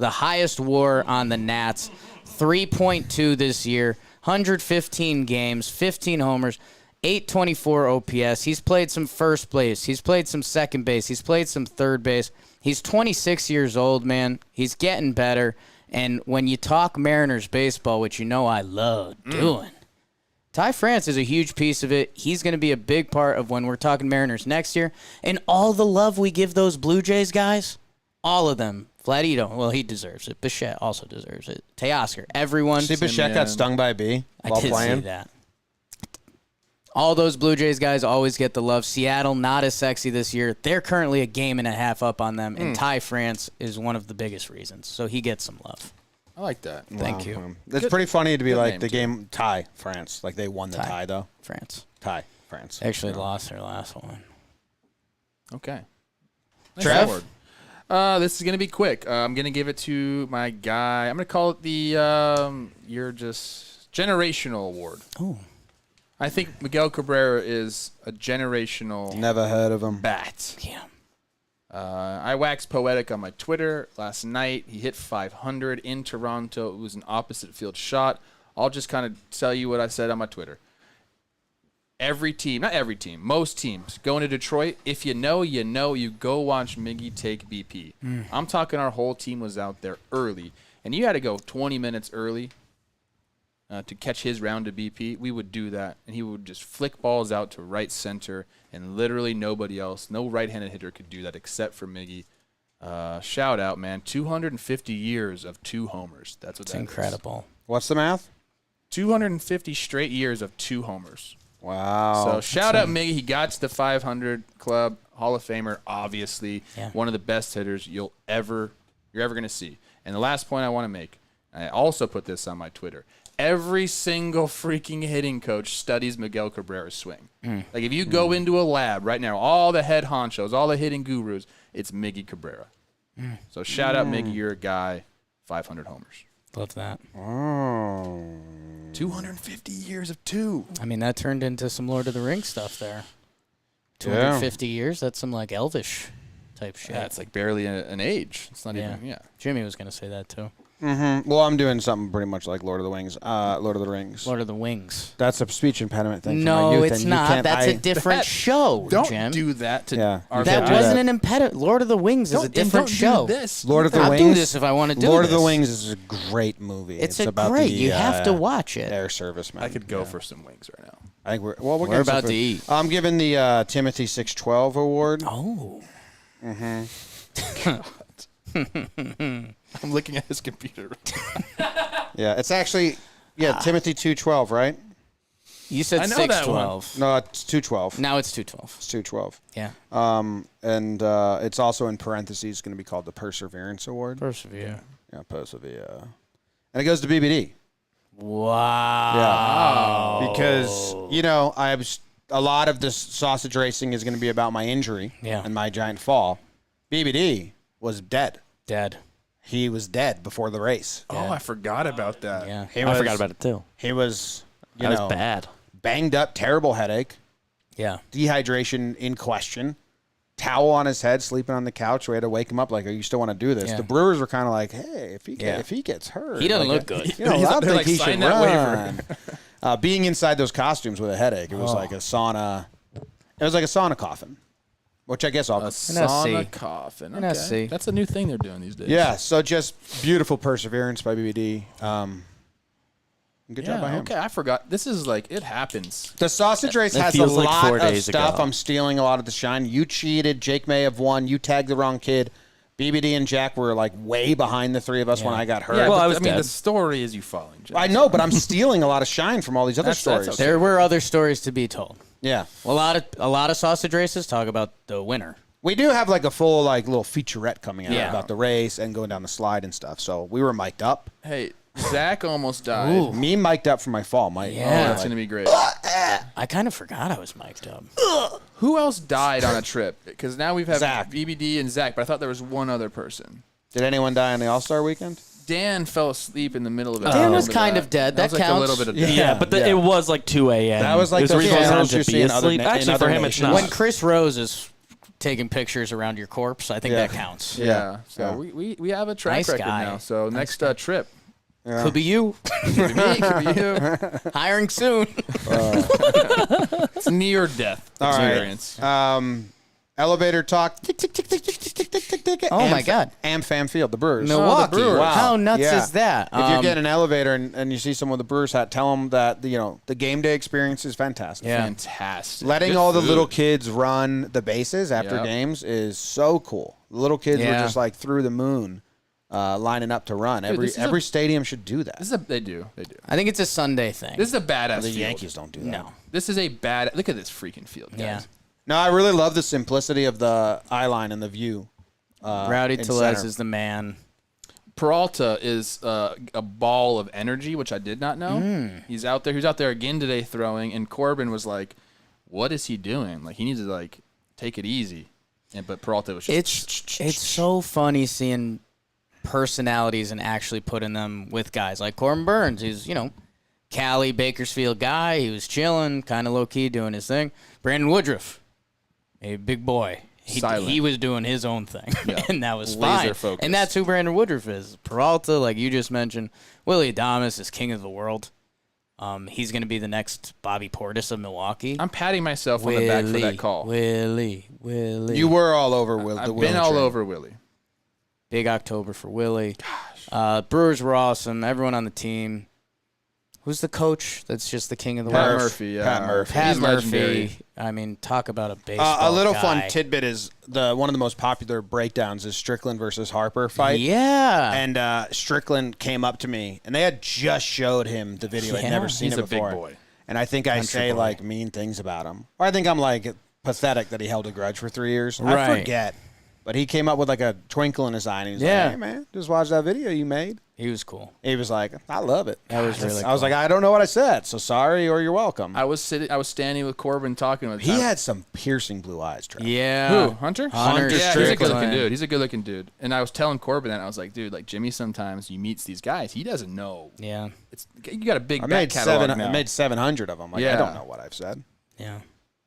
highest WAR on the Nats, 3.2 this year, 115 games, 15 homers, 824 OPS. He's played some first base. He's played some second base. He's played some third base. He's 26 years old, man. He's getting better. And when you talk Mariners baseball, which you know I love doing, Ty France is a huge piece of it. He's going to be a big part of when we're talking Mariners next year. And all the love we give those Blue Jays guys, all of them. Vladito, well, he deserves it. Bichette also deserves it. Teoscar, everyone. See, Bichette got stung by a bee while I did playing. see that. All those Blue Jays guys always get the love. Seattle, not as sexy this year. They're currently a game and a half up on them, and Ty France is one of the biggest reasons. So he gets some love. I like that. Thank you. It's pretty funny to be good like name, the too. game tie France. Like they won the tie though. France. Tie France. They actually lost their last one. Okay. Nice Trev? award. This is going to be quick. I'm going to give it to my guy. I'm going to call it the You're Just Generational Award. Oh. I think Miguel Cabrera is a generational Never heard of him. bat. Yeah. I waxed poetic on my Twitter last night. He hit 500 in Toronto. It was an opposite field shot. I'll just kind of tell you what I said on my Twitter. Every team, not every team, most teams going to Detroit, if you know, you go watch Miggy take BP. I'm talking our whole team was out there early, and you had to go 20 minutes early to catch his round of BP. We would do that, and he would just flick balls out to right center, and literally nobody else, no right-handed hitter could do that except for Miggy. Shout out, man. 250 years of 2 homers. That's what It's that is. incredible. What's the math? 250 straight years of 2 homers. Wow. So shout out Miggy. He got to the 500 club, Hall of Famer, obviously. Yeah. One of the best hitters you're ever going to see. And the last point I want to make, I also put this on my Twitter. Every single freaking hitting coach studies Miguel Cabrera's swing. Like if you go into a lab right now, all the head honchos, all the hitting gurus, it's Miggy Cabrera. So shout out Miggy, you're a guy, 500 homers. Love that. Oh. 250 years of 2. I mean, that turned into some Lord of the Rings stuff there. 250 years, that's some like Elvish type shit. Yeah, it's like barely an age. It's not Yeah. even, yeah. Jimmy was going to say that too. Well, I'm doing something pretty much like Lord of the Rings. Lord of the Rings. Lord of the Wings. That's a speech impediment thing. No, for my youth, it's and you not. can't- That's a different show, Don't Jim. do that to Yeah. our That can't do wasn't that. an impediment. Lord of the Wings is a different show. This. Lord of the I'll Wings. do this if I want to do Lord this. of the Wings is a great movie. It's about great. the, You have to watch it. Air service, man. I could go for some wings right now. I think we're We're getting about some to food. eat. I'm giving the Timothy 612 award. Oh. I'm looking at his computer. Yeah, it's actually Timothy 212, right? You said I know that one. 612. No, it's 212. Now it's 212. It's 212. Yeah. And it's also in parentheses going to be called the Perseverance Award. Persevere. Yeah, Persevere. And it goes to BBD. Wow. Yeah. Because, a lot of this sausage racing is going to be about my injury and my giant fall. BBD was dead. Dead. He was dead before the race. Oh, I forgot about that. Yeah. I forgot about it too. He was, That was bad. banged up, terrible headache, Yeah. dehydration in question, towel on his head, sleeping on the couch. We had to wake him up like, "Oh, you still want to do this?" Yeah. The Brewers were kind of like, "Hey, if he gets hurt, He doesn't like, look good. You know, I don't think he should sign that run." Being inside those costumes with a headache, it was like a sauna. It was like a sauna coffin, which I guess I'll. A sauna NSC. coffin. NSC. Okay. That's a new thing they're doing these days. Yeah, so just beautiful perseverance by BBD. Good job by him. Okay, I forgot. This is like, it happens. The sausage race It has a feels like lot 4 of days stuff. ago. I'm stealing a lot of the shine. You cheated. Jake may have won. You tagged the wrong kid. BBD and Jack were like way behind the three of us when I got hurt. Yeah, Well, but I was mean, dead. the story is you falling. James. I know, but I'm stealing a lot of shine from all these other That's stories. okay. There were other stories to be told. Yeah. A lot of sausage races talk about the winner. We do have like a full like little featurette coming out Yeah. about the race and going down the slide and stuff. So we were mic'd up. Hey, Zach almost died. Ooh. Me mic'd up for my fall. My Yeah. That's going to be great. I kind of forgot I was mic'd up. Who else died on a trip? Because now we've had Zach. BBD and Zach, but I thought there was one other person. Did anyone die on the All-Star weekend? Dan fell asleep in the middle of it. Dan I was remember kind that. of dead. That was like counts. a little bit of Yeah. death. Yeah, but Yeah. it was like 2 a.m. That was like It was the reasonable channels time you to see be in other asleep. na- in Actually, other for him, it's nations. not. When Chris Rose is taking pictures around your corpse, I think Yeah. that counts. Yeah. So Yeah. we have a track Nice record guy. now. So next trip. Could be you. Could be me, could be you. Hiring soon. It's near death All right. experience. Elevator talk. Tick, tick, tick, tick, tick, tick, tick, tick, tick. Oh, my God. AmFam Field, the Brewers. Milwaukee. Brewers. Wow. How nuts Yeah. is that? If you get an elevator and you see someone with a Brewers hat, tell them that the game day experience is fantastic. Yeah. Fantastic. Letting Good all the food. little kids run the bases after Yep. games is so cool. The little kids were Yeah. just like through the moon, lining up to run. this is Every stadium should do that. They do. I think it's a Sunday thing. This is a badass The field. Yankees don't do that. No. This is a bad. Look at this freaking field, guys. Yeah. No, I really love the simplicity of the eye line and the view. Rowdy in Tellez center. is the man. Peralta is a ball of energy, which I did not know. He's out there. He was out there again today throwing, and Corbin was like, "What is he doing? Like he needs to like take it easy." But Peralta was just It's so funny seeing personalities and actually putting them with guys like Corbin Burns. He's, Cali, Bakersfield guy. He was chilling, kind of low-key doing his thing. Brandon Woodruff, a big boy. Silent. He was doing his own thing, Yeah. and that was Laser fine. focused. And that's who Brandon Woodruff is. Peralta, like you just mentioned, Willie Adames is king of the world. He's going to be the next Bobby Portis of Milwaukee. I'm patting myself on the back for that call. Willie. You were all over Will. I've been all over Willie. Big October for Willie. Brewers were awesome. Everyone on the team. Who's the coach that's just the king of the Pat world? Murphy. Yeah. Pat Murphy. Pat He's Murphy. legendary. I mean, talk about a baseball A little guy. fun tidbit is one of the most popular breakdowns is Strickland versus Harper fight. Yeah. And Strickland came up to me, and they had just showed him the video. I'd Yeah. never seen He's it a big before. boy. And I think I Country say boy. like mean things about him, or I think I'm like pathetic that he held a grudge for 3 years. I Right. forget, but he came up with like a twinkle in his eye, and he was Yeah. like, "Hey man, just watch that video you made." He was cool. He was like, "I love it." That was really I was cool. like, "I don't know what I said, so sorry or you're welcome." I was standing with Corbin talking with He him. had some piercing blue eyes, Trev. Yeah. Who? Hunter? Hunter Yeah, he's a Strickland. good looking dude. He's a good looking dude. And I was telling Corbin that I was like, dude, like Jimmy sometimes he meets these guys. He doesn't know. Yeah. You got a big I back made catalog I now. made 700 of them. Like I Yeah. don't know what I've said. Yeah.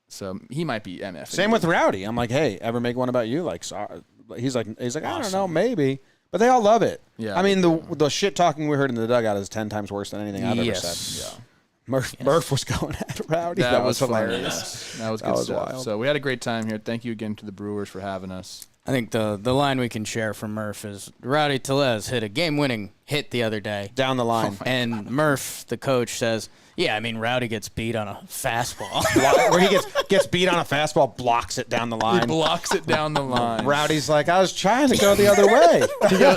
So he might be MF. Same with Rowdy. I'm like, hey, ever make one about you? Like, sorry. He's like, I don't know, maybe. But they all love it. Yeah. I mean, the shit talking we heard in the dugout is 10 times worse than anything I've ever Yes. said. Yeah. Murph was going at Rowdy. That was hilarious. funny. Yes. That was good was stuff. wild. So we had a great time here. Thank you again to the Brewers for having us. I think the line we can share from Murph is Rowdy Tellez hit a game-winning hit the other day. Down the line. And Murph, the coach, says, yeah, I mean, Rowdy gets beat on a fastball. Where he gets beat on a fastball, blocks it down the He line. blocks it down the line. Rowdy's like, I was trying to go the other way.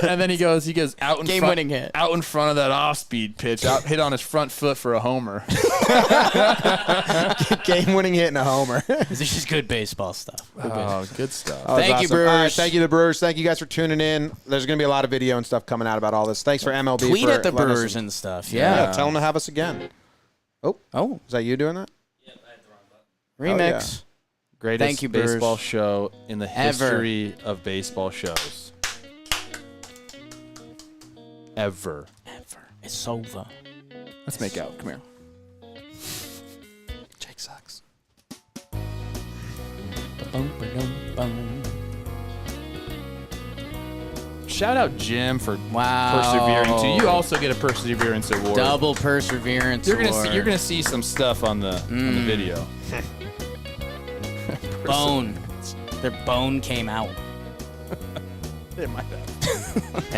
And then he goes out in Game-winning hit. out in front of that off-speed pitch, hit on his front foot for a homer. Game-winning hit and a homer. This is just good baseball stuff. Good stuff. That was Thank you, awesome. Brewers. All right, thank you, the Brewers. Thank you guys for tuning in. There's going to be a lot of video and stuff coming out about all this. Thanks for MLB. Tweet for at the letting us- Brewers and stuff. Yeah, Yeah. tell them to have us again. Oh, Is that you doing that? remix. Greatest Thank you, Brewers. baseball show in the Ever. history of baseball shows. Ever. It's over. Let's make out. Come here. Jake sucks. Shout out Jim for Wow. persevering too. You also get a perseverance award. Double perseverance You're award. gonna see some stuff on the video. Bone. Their bone came out. It might have. Hey,